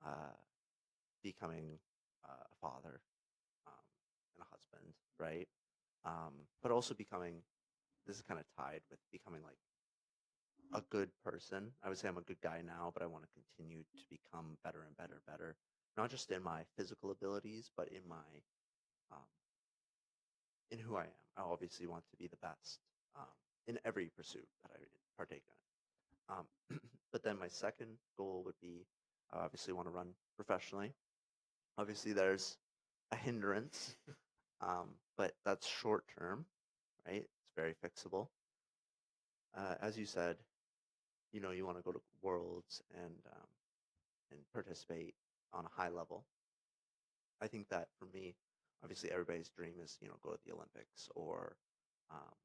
Speaker 1: uh, becoming a father um, and a husband, right? But also becoming, this is kind of tied with becoming like a good person. I would say I'm a good guy now, but I want to continue to become better and better and better, not just in my physical abilities, but um, in who I am. I obviously want to be the best in every pursuit that I partake in. But then my second goal would be I obviously want to run professionally. Obviously, there's a hindrance, but that's short term, right? It's very fixable. As you said, you want to go to worlds and participate on a high level. I think that for me, obviously, everybody's dream is go to the Olympics or um,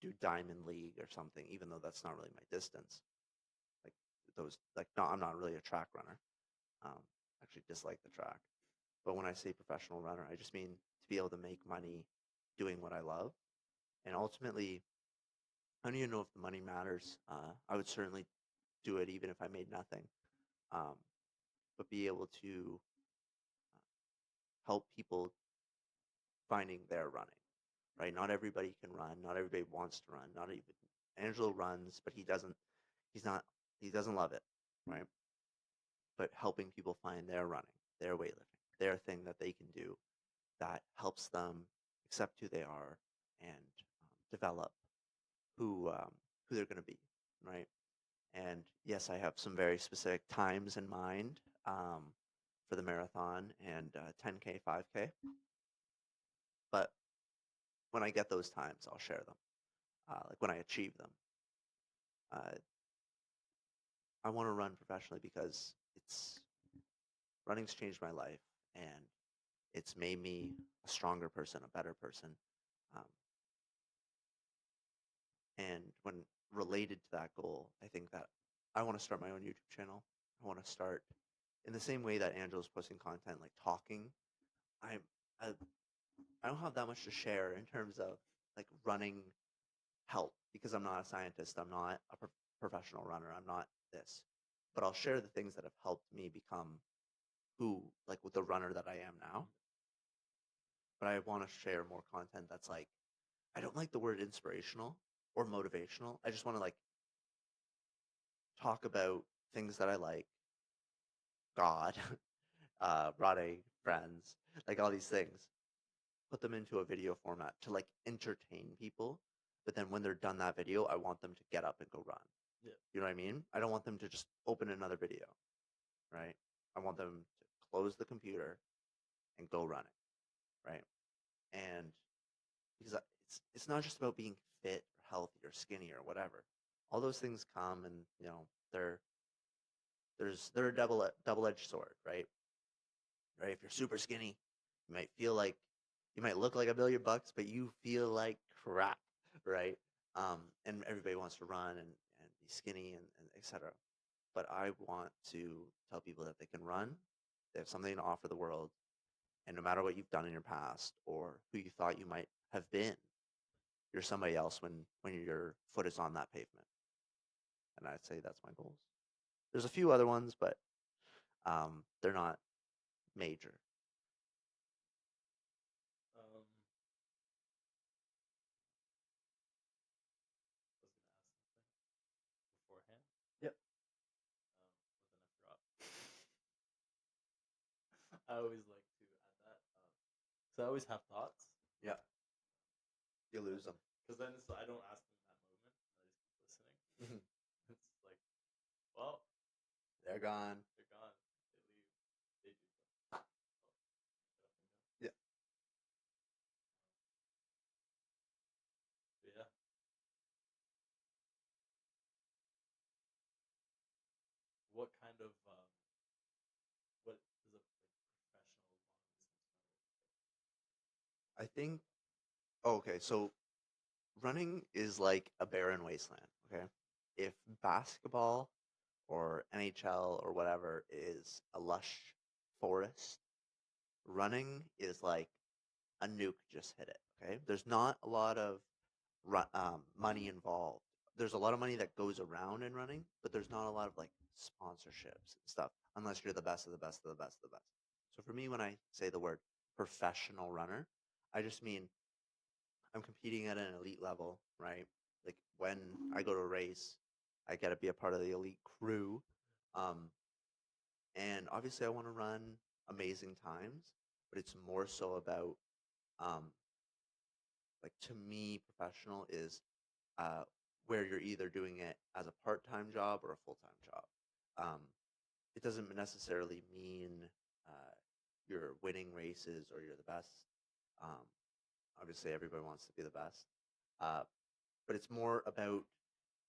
Speaker 1: do Diamond League or something, even though that's not really my distance. Like those, like no, I'm not really a track runner. Actually, dislike the track. But when I say professional runner, I just mean to be able to make money doing what I love. And ultimately, I don't even know if the money matters. I would certainly do it even if I made nothing. Um, but be able to uh, help people finding their running, right? Not everybody can run. Not everybody wants to run. Not even Angelo runs, but he's not, he doesn't love it, right? But helping people find their running, their weightlifting, their thing that they can do that helps them accept who they are and develop who they're going to be, right? And yes, I have some very specific times in mind for the marathon and 10K, 5K. But when I get those times, I'll share them. Like when I achieve them, uh, I want to run professionally because running's changed my life and it's made me a stronger person, a better person. Um, and when related to that goal, I think that I want to start my own YouTube channel. I want to start in the same way that Angela's posting content, like talking. I'm I, I don't have that much to share in terms of like running help because I'm not a scientist. I'm not a professional runner. I'm not this, but I'll share the things that have helped me become like with the runner that I am now. But I want to share more content that's like, I don't like the word inspirational or motivational. I just want to like talk about things that I like, God, Rade, friends, like all these things, put them into a video format to like entertain people. But then when they're done that video, I want them to get up and go run.
Speaker 2: Yeah.
Speaker 1: You know what I mean? I don't want them to just open another video, right? I want them to close the computer and go running, right? And because it's not just about being fit or healthy or skinny or whatever. All those things come and they're a double-edged sword, right? Right? If you're super skinny, you might feel like you might look like $1 billion, but you feel like crap, right? And everybody wants to run and be skinny and etc. But I want to tell people that they can run, they have something to offer the world, and no matter what you've done in your past or who you thought you might have been, you're somebody else when your foot is on that pavement. And I'd say that's my goals. There's a few other ones, but they're not major.
Speaker 2: Um, I was gonna ask something beforehand.
Speaker 1: Yep.
Speaker 2: But then I forgot. I always like to add that. So I always have thoughts.
Speaker 1: Yeah. You lose them.
Speaker 2: Because then I don't ask them in that moment. I just keep listening. It's like, well,
Speaker 1: They're gone.
Speaker 2: they're gone. They leave. They do something. Oh, get up and go.
Speaker 1: Yeah.
Speaker 2: But yeah. What kind of what does a professional long distance runner look like?
Speaker 1: I think. Oh, okay, so running is like a barren wasteland. Okay, if basketball or NHL or whatever is a lush forest, running is like a nuke just hit it. Okay, there's not a lot of money involved. There's a lot of money that goes around in running, but there's not a lot of like sponsorships and stuff unless you're the best of the best of the best of the best. So for me, when I say the word professional runner, I just mean I'm competing at an elite level, right? Like when I go to a race, I get to be a part of the elite crew. Um, and obviously, I want to run amazing times, but it's more so about, um, like, to me, professional is uh, where you're either doing it as a part-time job or a full-time job. Um, it doesn't necessarily mean uh, you're winning races or you're the best. Um, obviously, everybody wants to be the best, uh, but it's more about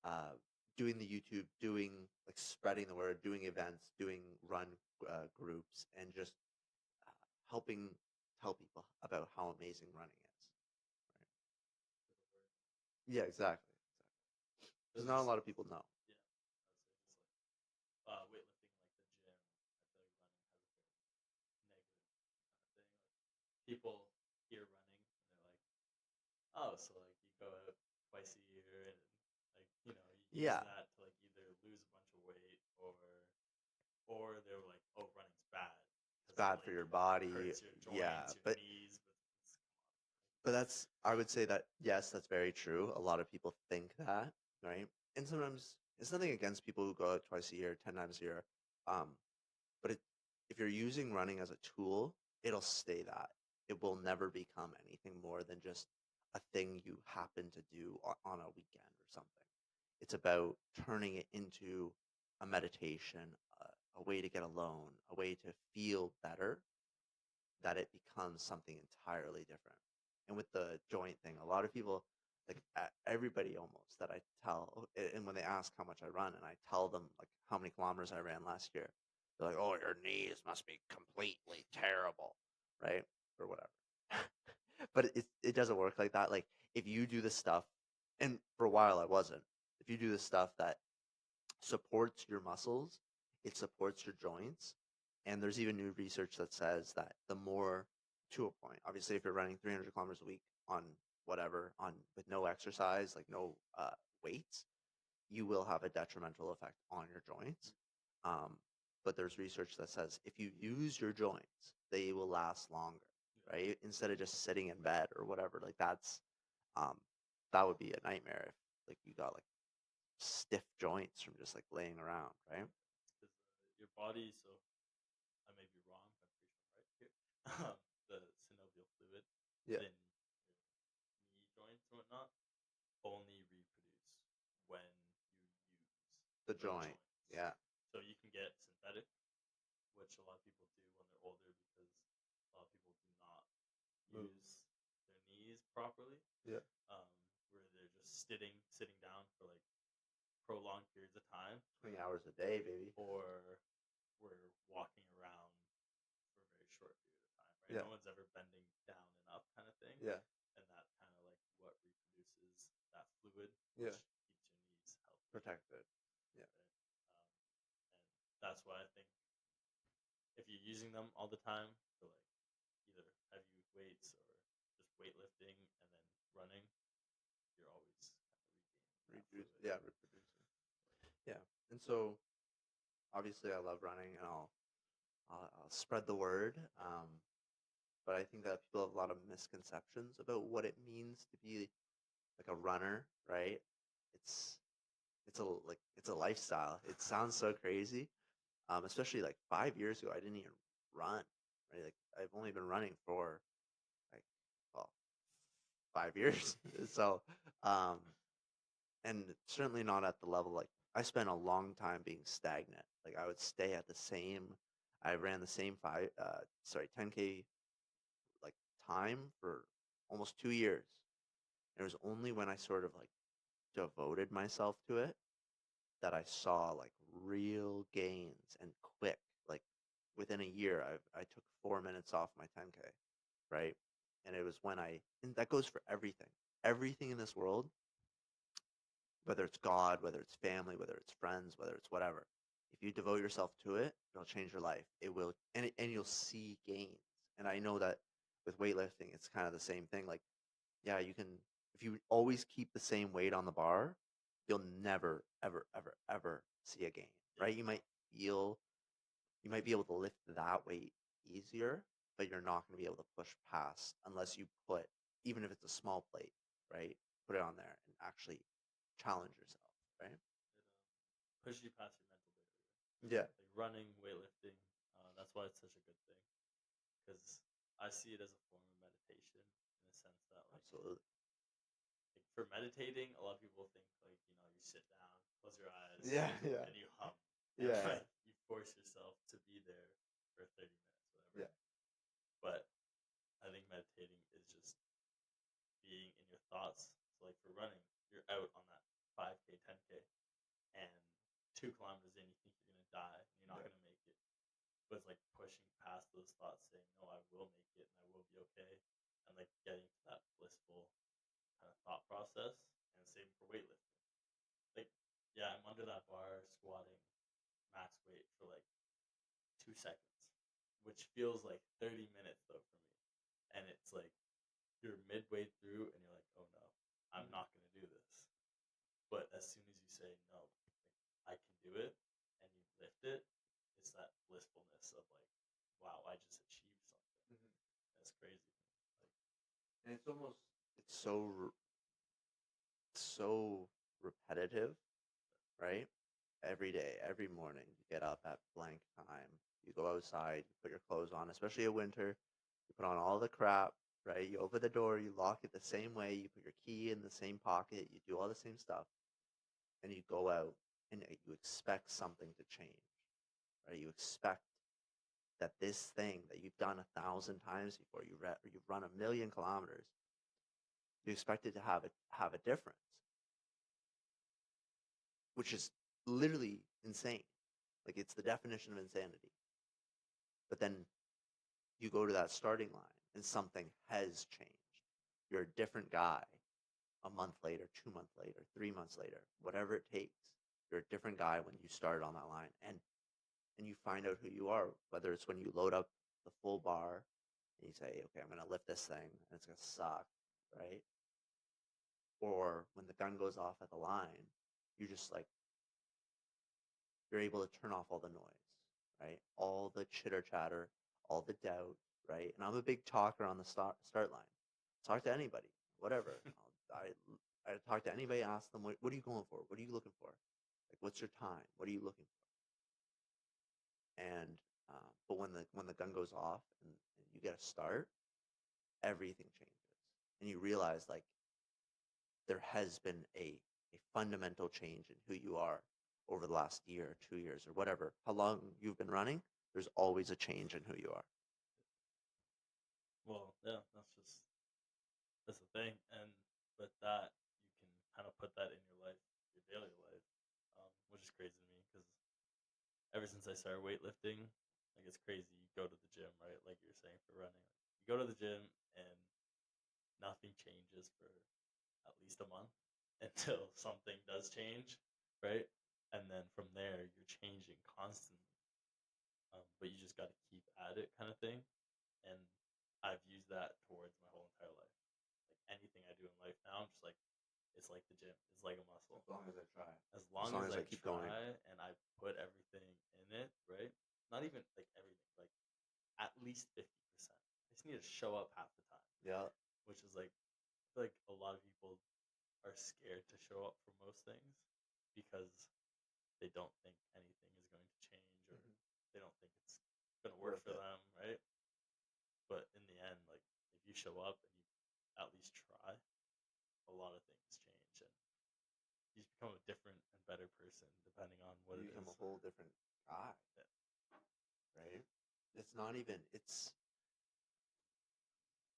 Speaker 1: uh, doing the YouTube, doing like spreading the word, doing events, doing run groups, and just uh, helping tell people about how amazing running is. Right? Yeah, exactly. Because
Speaker 2: Does
Speaker 1: not a
Speaker 2: this,
Speaker 1: lot of people know.
Speaker 2: yeah, I would say just like weightlifting, like the gym. I feel like running has a very negative kind of thing. Like people hear running and they're like, oh, so like you go out twice a year and like you use
Speaker 1: Yeah,
Speaker 2: that to like either lose a bunch of weight or they were like, oh, running's bad
Speaker 1: it's
Speaker 2: because it
Speaker 1: bad for
Speaker 2: like
Speaker 1: your body.
Speaker 2: hurts your
Speaker 1: Yeah,
Speaker 2: joints, your
Speaker 1: but
Speaker 2: knees, but
Speaker 1: that's I would say that yes, that's very true. A lot of people think that, right? And sometimes it's nothing against people who go out twice a year, 10 times a year. Um, but if you're using running as a tool, it'll stay that. it will never become anything more than just a thing you happen to do on a weekend or something. It's about turning it into a meditation, a way to get alone, a way to feel better, that it becomes something entirely different. And with the joint thing, a lot of people, like everybody almost that I tell, and when they ask how much I run, and I tell them like how many kilometers I ran last year, they're like, "Oh, your knees must be completely terrible," right? Or whatever. But it doesn't work like that. Like if you do the stuff, and for a while I wasn't. If you do the stuff that supports your muscles, it supports your joints. And there's even new research that says that the more, to a point, obviously, if you're running 300 kilometers a week on whatever, on with no exercise, like no weights, you will have a detrimental effect on your joints. Um, but there's research that says if you use your joints, they will last longer, right? Instead of just sitting in bed or whatever, like um, that would be a nightmare if like you got like stiff joints from just like laying around, right?
Speaker 2: Because your body, so I may be wrong, but I'm pretty sure I'm right here. The synovial fluid
Speaker 1: Yeah.
Speaker 2: within your knee joints and whatnot only reproduce when you use
Speaker 1: The
Speaker 2: the
Speaker 1: joint.
Speaker 2: joints.
Speaker 1: Yeah.
Speaker 2: So you can get synthetic, which a lot of people do when they're older because a lot of people do not
Speaker 1: Move.
Speaker 2: use their knees properly.
Speaker 1: Yeah.
Speaker 2: Where they're just sitting down for like prolonged periods of time,
Speaker 1: 20 hours a day, baby.
Speaker 2: or we're walking around for a very short period of time, right?
Speaker 1: Yeah.
Speaker 2: No one's ever bending down and up kind of thing.
Speaker 1: Yeah.
Speaker 2: And that kind of like what reproduces that fluid,
Speaker 1: Yeah.
Speaker 2: which keeps your knees healthy.
Speaker 1: Protected. Yeah.
Speaker 2: Right? And that's why I think if you're using them all the time for like either heavy weights or just weightlifting and then running, you're always kind of regaining that fluid.
Speaker 1: Yeah, reproducing. Yeah. And so obviously I love running, and I'll spread the word. But I think that people have a lot of misconceptions about what it means to be like a runner, right? It's it's a lifestyle. It sounds so crazy. Especially like 5 years ago, I didn't even run, right? Like I've only been running for like, well, 5 years. So, um, and certainly not at the level like I spent a long time being stagnant. Like I would stay at the same. I ran the same 10K like time for almost 2 years. It was only when I sort of like devoted myself to it that I saw like real gains and quick. Like within a year, I took 4 minutes off my 10K, right? And it was when and that goes for everything, everything in this world, whether it's God, whether it's family, whether it's friends, whether it's whatever. If you devote yourself to it, it'll change your life. It will, and you'll see gains. And I know that with weightlifting, it's kind of the same thing. Like, yeah, you can, if you always keep the same weight on the bar, you'll never, ever, ever, ever see a gain, right? You might be able to lift that weight easier, but you're not going to be able to push past unless you put, even if it's a small plate, right? Put it on there and actually challenge yourself, right?
Speaker 2: It pushes you past your mental barrier.
Speaker 1: Yeah.
Speaker 2: Like running, weightlifting, that's why it's such a good thing. Because I see it as a form of meditation in the sense that
Speaker 1: Absolutely.
Speaker 2: like for meditating, a lot of people think like you sit down, close your eyes,
Speaker 1: Yeah.
Speaker 2: and you hum, and
Speaker 1: Yeah.
Speaker 2: like you force yourself to be there for 30 minutes, whatever.
Speaker 1: Yeah.
Speaker 2: But I think meditating is just being in your thoughts. So like for running, you're out on that 5K, 10K, and 2 kilometers in, you think you're gonna die, and you're not
Speaker 1: Yeah.
Speaker 2: gonna make it. But it's like pushing past those thoughts, saying, "No, I will make it, and I will be okay," and like getting to that blissful kind of thought process. And same for weightlifting. Like, yeah, I'm under that bar squatting max weight for like 2 seconds, which feels like 30 minutes though for me. And it's like you're midway through, and you're like, "Oh no, I'm not gonna do this." But as soon as you say no, like, I can do it, and you lift it, it's that blissfulness of like, wow, I just achieved something. That's crazy. Like,
Speaker 1: And it's so repetitive, right? Every day, every morning, you get up at blank time, you go outside, you put your clothes on, especially in winter. You put on all the crap, right? You open the door, you lock it the same way, you put your key in the same pocket, you do all the same stuff, and you go out and you expect something to change, right? You expect that this thing that you've done 1,000 times before, you've run 1,000,000 kilometers, you expect it to have a difference, which is literally insane. Like it's the definition of insanity. But then you go to that starting line and something has changed. You're a different guy a month later, 2 months later, 3 months later, whatever it takes. You're a different guy when you start on that line, and you find out who you are. Whether it's when you load up the full bar and you say, okay, I'm gonna lift this thing and it's gonna suck, right? Or when the gun goes off at the line, you just like you're able to turn off all the noise, right? All the chitter chatter, all the doubt, right? And I'm a big talker on the start line. Talk to anybody, whatever. I talk to anybody, ask them, what are you going for? What are you looking for? Like, what's your time? What are you looking for? And but when the gun goes off and you get a start, everything changes, and you realize like there has been a fundamental change in who you are over the last year or 2 years or whatever. How long you've been running, there's always a change in who you are.
Speaker 2: Well, yeah, that's the thing, and with that, you can kind of put that in your life, your daily life, which is crazy to me because ever since I started weightlifting, like it's crazy. You go to the gym, right? Like you were saying for running, you go to the gym and nothing changes for at least a month until something does change, right? And then from there, you're changing constantly. But you just got to keep at it, kind of thing. And I've used that towards my whole entire life. Like anything I do in life now, I'm just like, it's like the gym. It's like a muscle.
Speaker 1: As long as I try.
Speaker 2: As
Speaker 1: As
Speaker 2: long
Speaker 1: long
Speaker 2: as
Speaker 1: as
Speaker 2: I
Speaker 1: I keep
Speaker 2: try
Speaker 1: going.
Speaker 2: and I put everything in it, right? Not even like everything, like at least 50%. I just need to show up half the time,
Speaker 1: Yeah.
Speaker 2: which is like, I feel like a lot of people are scared to show up for most things because they don't think anything is going to change or they don't think it's going to work
Speaker 1: Worth
Speaker 2: for
Speaker 1: it.
Speaker 2: them, right? But in the end, like if you show up and you at least try, a lot of things change and you just become a different and better person depending on what
Speaker 1: You
Speaker 2: it
Speaker 1: become
Speaker 2: is.
Speaker 1: a whole different guy,
Speaker 2: Yeah.
Speaker 1: right? It's not even. It's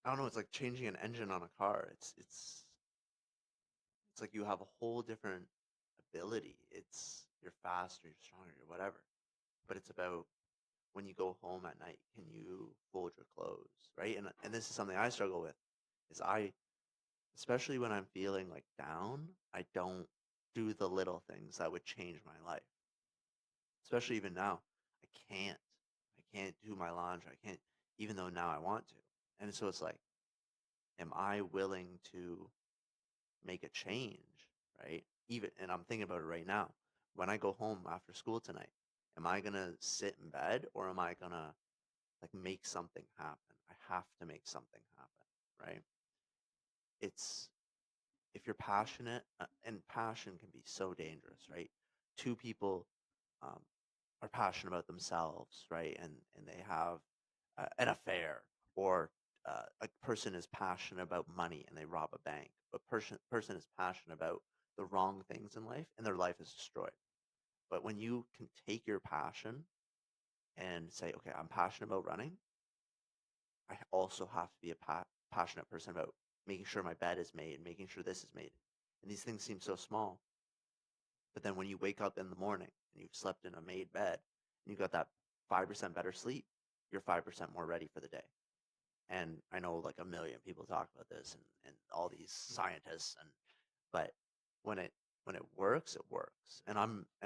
Speaker 1: I don't know. It's like changing an engine on a car. It's like you have a whole different ability. It's you're faster, you're stronger, you're whatever. But it's about when you go home at night, can you fold your clothes, right? And this is something I struggle with. Is I especially when I'm feeling like down, I don't do the little things that would change my life. Especially even now, I can't. I can't do my laundry. I can't, even though now I want to. And so it's like, am I willing to make a change, right? Even, and I'm thinking about it right now. When I go home after school tonight, am I gonna sit in bed or am I gonna like make something happen? I have to make something happen, right? It's if you're passionate, and passion can be so dangerous, right? Two people um, are passionate about themselves, right? And they have an affair, or a person is passionate about money and they rob a bank. A person is passionate about the wrong things in life, and their life is destroyed. But when you can take your passion and say, okay, I'm passionate about running. I also have to be a passionate person about making sure my bed is made, making sure this is made. And these things seem so small, but then when you wake up in the morning and you've slept in a made bed and you got that 5% better sleep, you're 5% more ready for the day. And I know like a million people talk about this and all these scientists but when it works, it works. And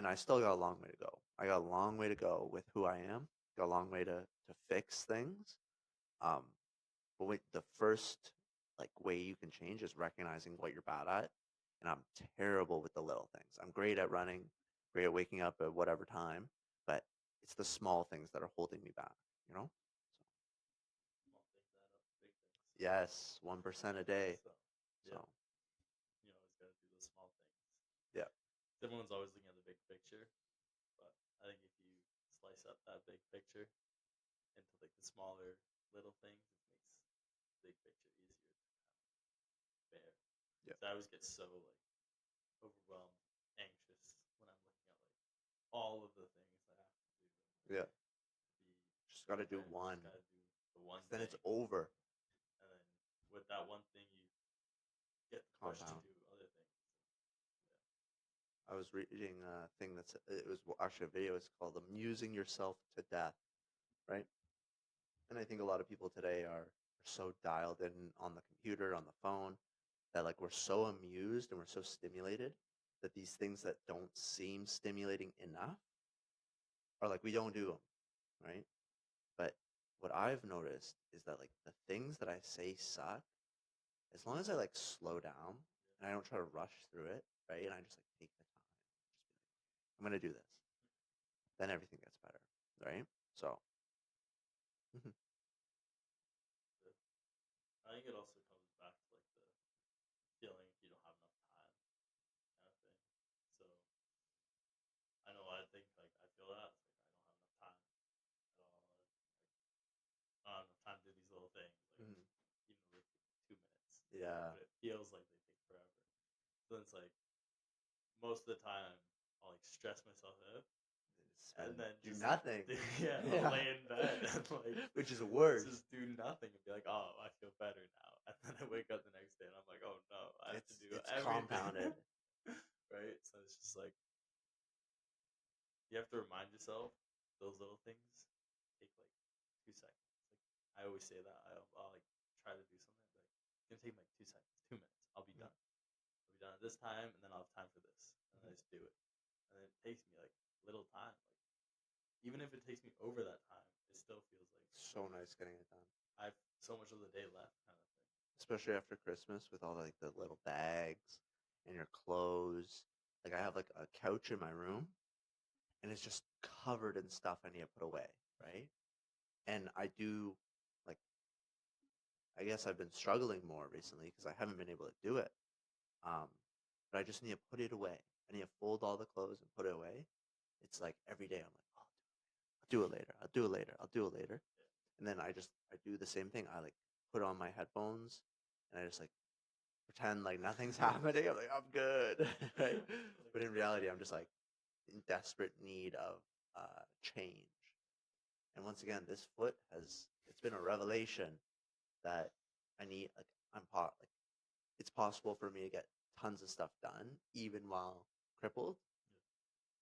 Speaker 1: I still got a long way to go. I got a long way to go with who I am. Got a long way to fix things. Um, but the first like way you can change is recognizing what you're bad at. And I'm terrible with the little things. I'm great at running, great at waking up at whatever time, but it's the small things that are holding me back, you know?
Speaker 2: Small things add up to big things.
Speaker 1: Yes, 1% a day.
Speaker 2: So,
Speaker 1: So
Speaker 2: yeah, you always got to do the small things.
Speaker 1: yeah.
Speaker 2: Everyone's always looking at the big picture, but I think if you slice up that big picture into like the smaller little things, it big picture easier than fair.
Speaker 1: Yeah.
Speaker 2: So I always get so like overwhelmed, anxious when I'm looking at like all of the things I have to do.
Speaker 1: Yeah.
Speaker 2: To be
Speaker 1: Just got to do
Speaker 2: okay,
Speaker 1: one.
Speaker 2: just gotta do the one
Speaker 1: 'Cause then it's
Speaker 2: thing,
Speaker 1: over.
Speaker 2: and then with that one thing, you get the push to
Speaker 1: Compound.
Speaker 2: do other things.
Speaker 1: I was reading a thing it was actually a video. It's called "Amusing Yourself to Death," right? And I think a lot of people today are so dialed in on the computer, on the phone, that like we're so amused and we're so stimulated that these things that don't seem stimulating enough are like we don't do them, right? But what I've noticed is that like the things that I say suck, as long as I like slow down and I don't try to rush through it, right? And I just like take the time, just be like, I'm gonna do this, then everything gets better, right? So, mhm.
Speaker 2: But I think it also comes back to like the feeling if you don't have enough time, kind of thing. So I know I think like I feel that it's like I don't have enough time at all. Or, like I don't have enough time to do these little things. Like
Speaker 1: Mhm.
Speaker 2: even though they take 2 minutes,
Speaker 1: Yeah,
Speaker 2: but it feels like they take forever. So it's like most of the time I'll like stress myself out and then
Speaker 1: do
Speaker 2: just
Speaker 1: nothing.
Speaker 2: yeah, I'll
Speaker 1: Yeah,
Speaker 2: lay in bed and like
Speaker 1: which is worse.
Speaker 2: just do nothing and be like, oh, I feel better now. And then I wake up the next day and I'm like, oh no, I have to do
Speaker 1: It's
Speaker 2: everything.
Speaker 1: compounded.
Speaker 2: Right? So it's just like you have to remind yourself those little things take like 2 seconds. Like I always say that I'll like try to do something like it's gonna take me like 2 seconds, 2 minutes. I'll be done. I'll be done at this time, and then I'll have time for this, and then I just do it. And then it takes me like little time. Like even if it takes me over that time, it still feels like
Speaker 1: So nice getting it done,
Speaker 2: I have so much of the day left, kind of thing.
Speaker 1: especially after Christmas with all like the little bags and your clothes. Like I have like a couch in my room, and it's just covered in stuff I need to put away, right? And I do like I guess I've been struggling more recently because I haven't been able to do it. Um, but I just need to put it away. I need to fold all the clothes and put it away. It's like every day I'm like, oh, I'll do it later. I'll do it later. I'll do it later.
Speaker 2: Yeah.
Speaker 1: And then I do the same thing. I like put on my headphones and I just like pretend like nothing's happening. I'm like, I'm good. Right? But in reality, I'm just like in desperate need of change. And once again, this foot it's been a revelation that I need like like it's possible for me to get tons of stuff done even while crippled.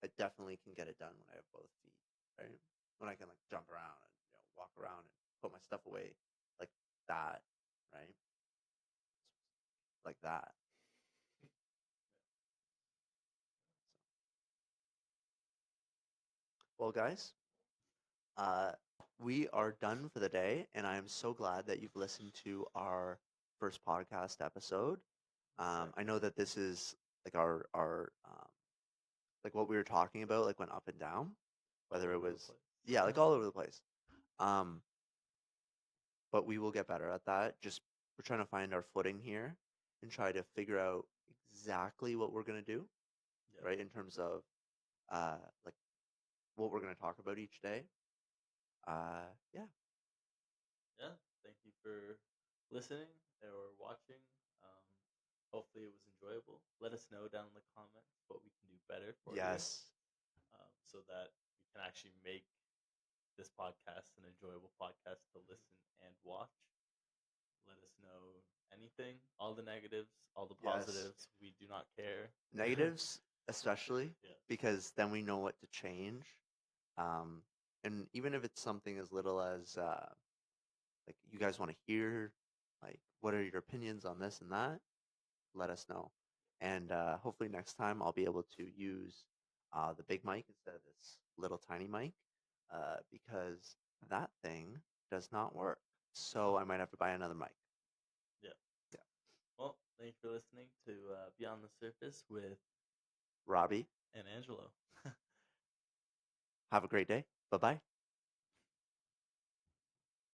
Speaker 2: Yeah.
Speaker 1: I definitely can get it done when I have both feet, right? When I can like jump around and walk around and put my stuff away like that, right? Like that. So, well, guys, uh, we are done for the day, and I am so glad that you've listened to our first podcast episode. I know that this is like our like what we were talking about, like went up and down, whether
Speaker 2: All
Speaker 1: it
Speaker 2: over the
Speaker 1: was
Speaker 2: place.
Speaker 1: yeah, like all over the place. Um, but we will get better at that. Just we're trying to find our footing here and try to figure out exactly what we're gonna do,
Speaker 2: Yeah.
Speaker 1: right? In terms of like what we're gonna talk about each day. Yeah.
Speaker 2: Yeah. Thank you for listening or watching. Um, hopefully it was enjoyable. Let us know down in the comments what we can do better for you,
Speaker 1: Yes.
Speaker 2: so that we can actually make this podcast an enjoyable podcast to listen and watch. Let us know anything, all the negatives, all the
Speaker 1: Yes.
Speaker 2: positives. We do not care.
Speaker 1: Negatives, especially
Speaker 2: Yeah.
Speaker 1: because then we know what to change. And even if it's something as little as like you guys want to hear, like what are your opinions on this and that, let us know. And hopefully next time I'll be able to use the big mic instead of this little tiny mic because that thing does not work. So I might have to buy another mic.
Speaker 2: Yeah.
Speaker 1: Yeah.
Speaker 2: Well, thank you for listening to Beyond the Surface with
Speaker 1: Robbie,
Speaker 2: and Angelo.
Speaker 1: have a great day. Bye bye.